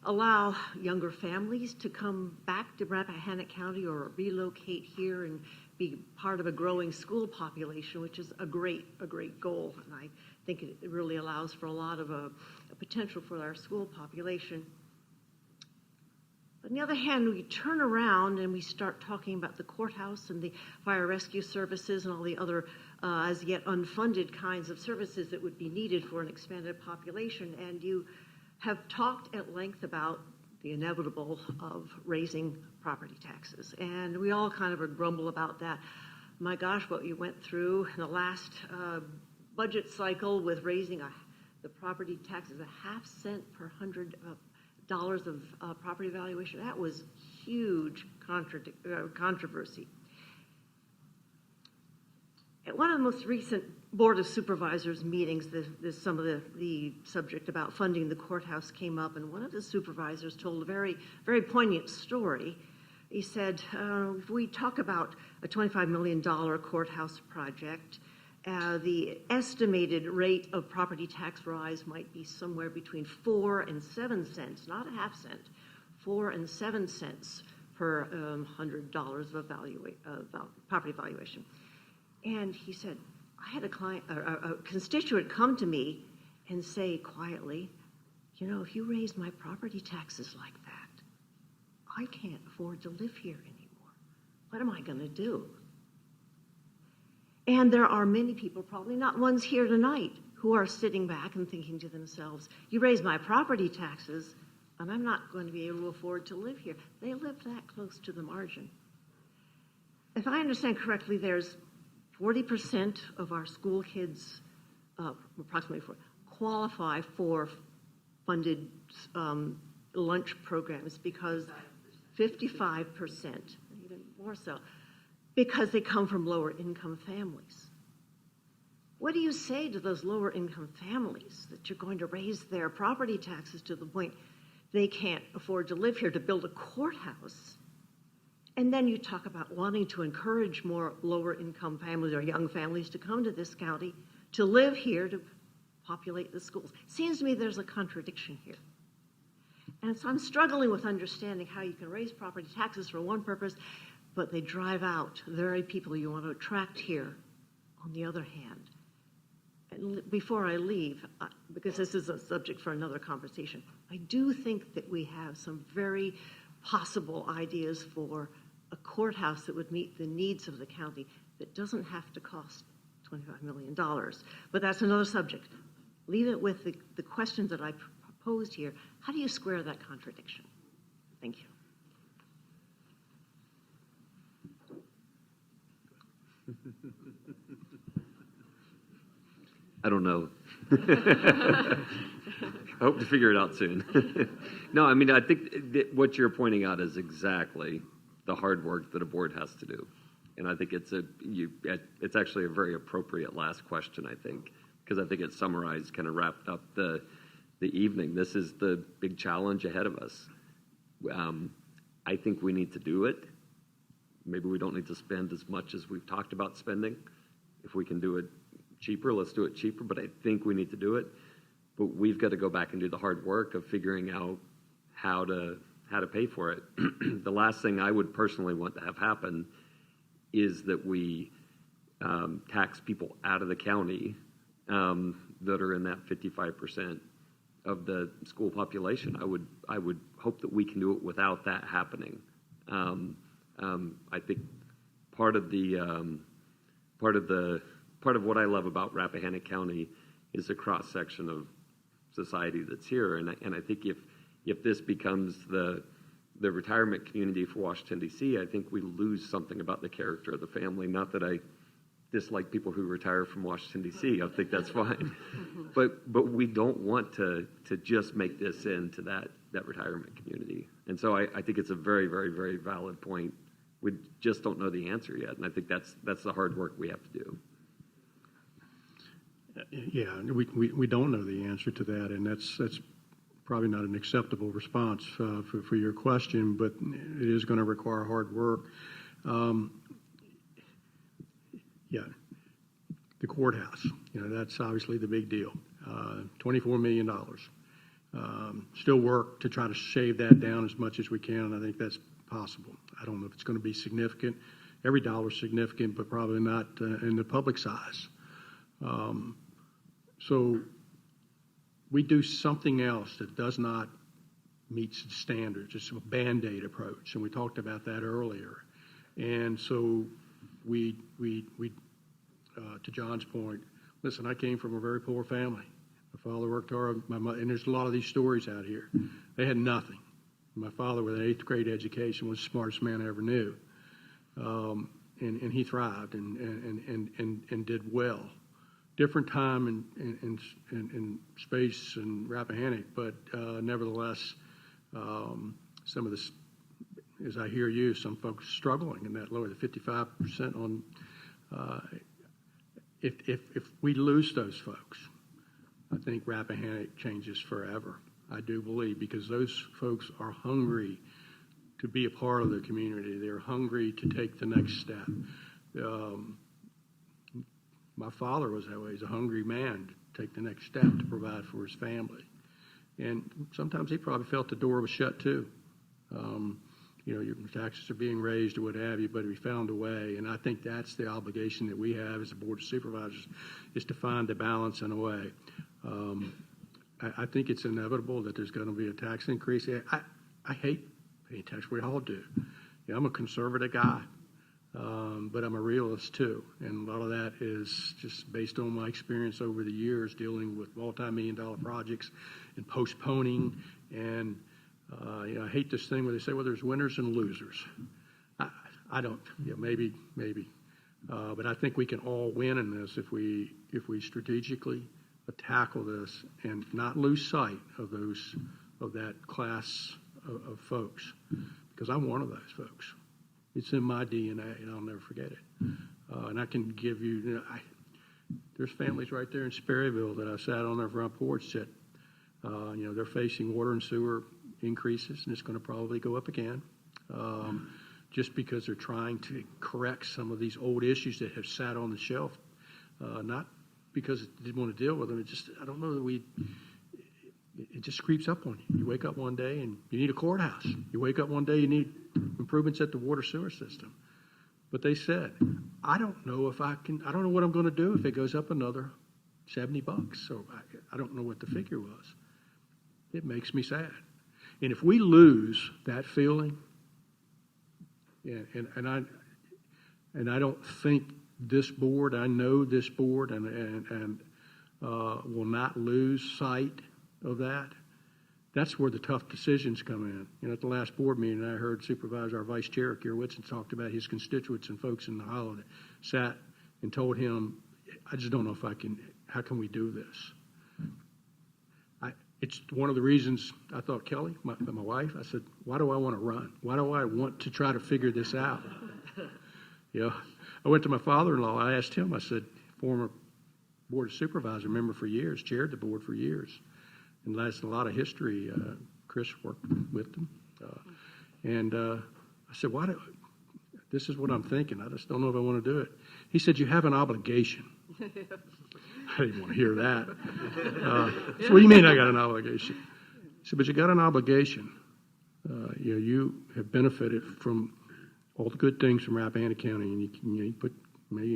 allow younger families to come back to Rappahannock County or relocate here and be part of a growing school population, which is a great goal. And I think it really allows for a lot of a potential for our school population. But on the other hand, we turn around and we start talking about the courthouse and the fire rescue services and all the other as yet unfunded kinds of services that would be needed for an expanded population. And you have talked at length about the inevitable of raising property taxes. And we all kind of grumble about that. My gosh, what you went through in the last budget cycle with raising the property taxes a half cent per $100 of property valuation, that was huge controversy. At one of the most recent Board of Supervisors meetings, some of the subject about funding the courthouse came up, and one of the supervisors told a very, very poignant story. He said, if we talk about a $25 million courthouse project, the estimated rate of property tax rise might be somewhere between 4 and 7 cents, not a half cent, 4 and 7 cents per $100 of property valuation. And he said, I had a constituent come to me and say quietly, if you raise my property taxes like that, I can't afford to live here anymore. What am I going to do? And there are many people, probably not ones here tonight, who are sitting back and thinking to themselves, you raise my property taxes, and I'm not going to be able to afford to live here. They live that close to the margin. If I understand correctly, there's 40% of our school kids, approximately, qualify for funded lunch programs because 55%, even more so, because they come from lower income families. What do you say to those lower income families that you're going to raise their property taxes to the point they can't afford to live here, to build a courthouse? And then you talk about wanting to encourage more lower income families or young families to come to this county, to live here, to populate the schools. Seems to me there's a contradiction here. And so I'm struggling with understanding how you can raise property taxes for one purpose, but they drive out the very people you want to attract here on the other hand. And before I leave, because this is a subject for another conversation, I do think that we have some very possible ideas for a courthouse that would meet the needs of the county that doesn't have to cost $25 million. But that's another subject. Leave it with the questions that I proposed here. How do you square that contradiction? Thank you. I don't know. I hope to figure it out soon. No, I mean, I think that what you're pointing out is exactly the hard work that a board has to do. And I think it's actually a very appropriate last question, I think, because I think it summarized, kind of wrapped up the evening. This is the big challenge ahead of us. I think we need to do it. Maybe we don't need to spend as much as we've talked about spending. If we can do it cheaper, let's do it cheaper, but I think we need to do it. But we've got to go back and do the hard work of figuring out how to pay for it. The last thing I would personally want to have happen is that we tax people out of the county that are in that 55% the school population. I would hope that we can do it without that happening. I think part of what I love about Rappahannock County is the cross section of society that's here, and I think if this becomes the retirement community for Washington D.C., I think we lose something about the character of the family. Not that I dislike people who retire from Washington D.C. I think that's fine, but we don't want to just make this into that retirement community. And so I think it's a very, very, very valid point. We just don't know the answer yet, and I think that's the hard work we have to do. Yeah, we don't know the answer to that, and that's probably not an acceptable response for your question, but it is going to require hard work. Yeah, the courthouse, that's obviously the big deal. $24 million. Still work to try to shave that down as much as we can, and I think that's possible. I don't know if it's going to be significant. Every dollar is significant, but probably not in the public size. So we do something else that does not meet standards. It's a Band-Aid approach, and we talked about that earlier. And so we to John's point, listen, I came from a very poor family. My father worked hard, and there's a lot of these stories out here. They had nothing. My father, with an 8th grade education, was the smartest man I ever knew. And he thrived and did well. Different time and space in Rappahannock, but nevertheless, some of this, as I hear you, some folks struggling in that lower, the 55% on. If we lose those folks, I think Rappahannock changes forever. I do believe, because those folks are hungry to be a part of the community. They're hungry to take the next step. My father was that way. He's a hungry man to take the next step to provide for his family. And sometimes he probably felt the door was shut too. Your taxes are being raised or what have you, but we found a way. And I think that's the obligation that we have as a Board of Supervisors, is to find the balance in a way. I think it's inevitable that there's going to be a tax increase. I hate paying tax. We all do. I'm a conservative guy. But I'm a realist too, and a lot of that is just based on my experience over the years dealing with multi-million-dollar projects and postponing. And I hate this thing where they say, "Well, there's winners and losers." I don't. Maybe, but I think we can all win in this if we strategically tackle this and not lose sight of that class of folks, because I'm one of those folks. It's in my DNA, and I'll never forget it. And I can give you, there's families right there in Sperryville that I sat on their front porch that, they're facing water and sewer increases, and it's going to probably go up again, just because they're trying to correct some of these old issues that have sat on the shelf, not because they didn't want to deal with them. I don't know that it just creeps up on you. You wake up one day and you need a courthouse. You wake up one day, you need improvements at the water sewer system. But they said, I don't know what I'm going to do if it goes up another $70. So I don't know what the figure was. It makes me sad. And if we lose that feeling, and I don't think this board, I know this board and will not lose sight of that. That's where the tough decisions come in. At the last board meeting, I heard our Vice Chair, Kier Whitson, talked about his constituents and folks in the Hollow that sat and told him, I just don't know how can we do this? It's one of the reasons I thought Kelly, my wife, I said, why do I want to run? Why do I want to try to figure this out? I went to my father-in-law. I asked him, I said, former Board of Supervisor member for years, chaired the board for years. And that's a lot of history. Chris worked with them. I said, this is what I'm thinking. I just don't know if I want to do it. He said, you have an obligation. I didn't want to hear that. So what do you mean I got an obligation? He said, but you got an obligation. You have benefited from all the good things from Rappahannock County, and you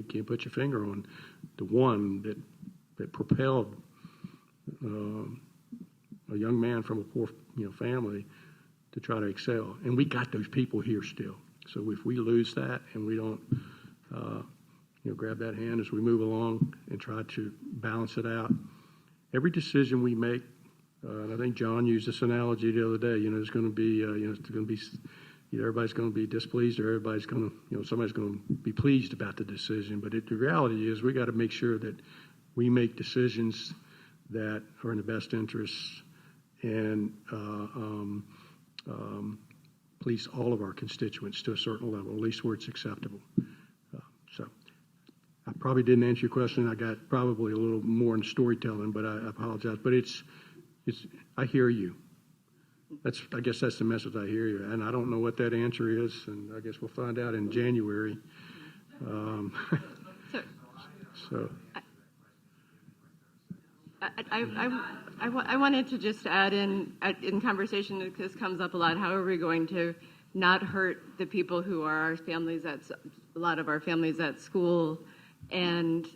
can't put your finger on the one that propelled a young man from a poor family to try to excel. And we got those people here still. So if we lose that and we don't grab that hand as we move along and try to balance it out, every decision we make, and I think John used this analogy the other day, there's going to be, everybody's going to be displeased, or everybody's going to, somebody's going to be pleased about the decision. But the reality is we got to make sure that we make decisions that are in the best interests and please all of our constituents to a certain level, at least where it's acceptable. So I probably didn't answer your question. I got probably a little more in storytelling, but I apologize. But I hear you. I guess that's the message. I hear you, and I don't know what that answer is, and I guess we'll find out in January. So. I wanted to just add in conversation, this comes up a lot, how are we going to not hurt the people who are our families a lot of our families at school? And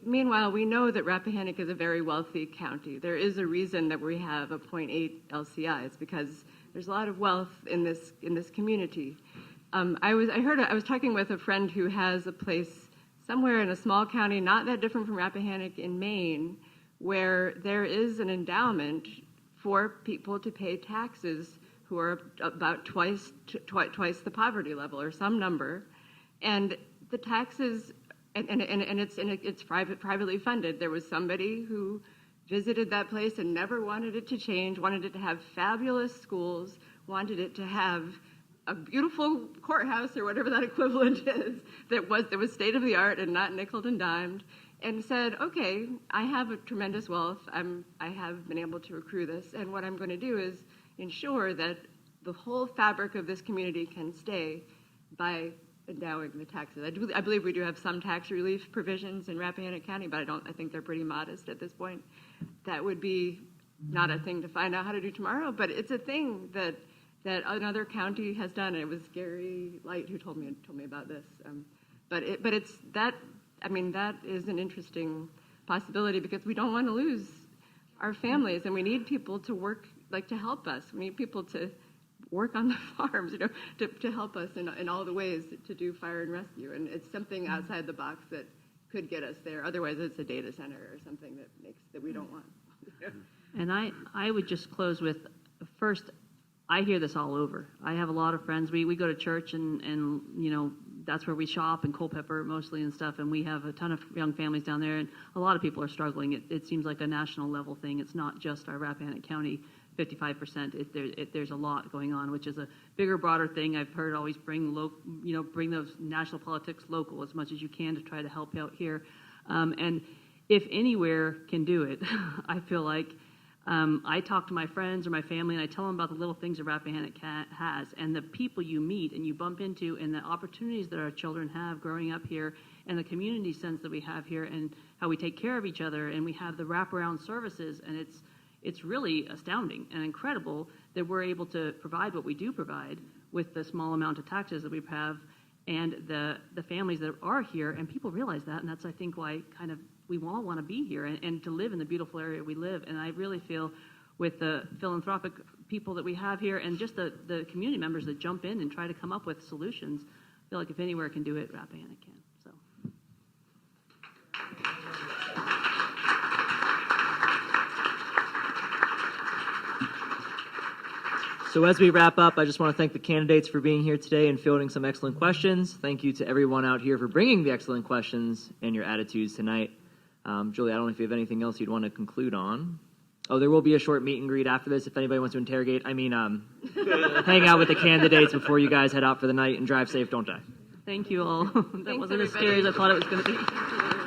meanwhile, we know that Rappahannock is a very wealthy county. There is a reason that we have a 0.8 LCI. It's because there's a lot of wealth in this community. I was talking with a friend who has a place somewhere in a small county, not that different from Rappahannock in Maine, where there is an endowment for people to pay taxes who are about twice the poverty level or some number, and the taxes and it's privately funded. There was somebody who visited that place and never wanted it to change, wanted it to have fabulous schools, wanted it to have a beautiful courthouse or whatever that equivalent is that was state of the art and not nickeled and dimed. And said, okay, I have a tremendous wealth. I have been able to accrue this, and what I'm going to do is ensure that the whole fabric of this community can stay by endowing the taxes. I believe we do have some tax relief provisions in Rappahannock County, but I think they're pretty modest at this point. That would be not a thing to find out how to do tomorrow, but it's a thing that another county has done. It was Gary Light who told me about this. But it's that. That is an interesting possibility because we don't want to lose our families, and we need people to work, to help us. We need people to work on the farms, to help us in all the ways to do fire and rescue. And it's something outside the box that could get us there. Otherwise, it's a data center or something that we don't want. And I would just close with, first, I hear this all over. I have a lot of friends. We go to church and that's where we shop in Culpeper mostly and stuff, and we have a ton of young families down there, and a lot of people are struggling. It seems like a national level thing. It's not just our Rappahannock County 55%. There's a lot going on, which is a bigger, broader thing. I've heard always bring those national politics local as much as you can to try to help out here. And if anywhere can do it, I feel like I talk to my friends or my family, and I tell them about the little things that Rappahannock has, and the people you meet and you bump into, and the opportunities that our children have growing up here, and the community sense that we have here, and how we take care of each other, and we have the wraparound services, and it's really astounding and incredible that we're able to provide what we do provide with the small amount of taxes that we have, and the families that are here, and people realize that, and that's, I think, why kind of we all want to be here and to live in the beautiful area we live. And I really feel with the philanthropic people that we have here and just the community members that jump in and try to come up with solutions, I feel like if anywhere can do it, Rappahannock can. So as we wrap up, I just want to thank the candidates for being here today and fielding some excellent questions. Thank you to everyone out here for bringing the excellent questions and your attitudes tonight. Julie, I don't know if you have anything else you'd want to conclude on. Oh, there will be a short meet and greet after this if anybody wants to hang out with the candidates before you guys head out for the night, and drive safe, don't die. Thank you all. That wasn't as scary as I thought it was going to be.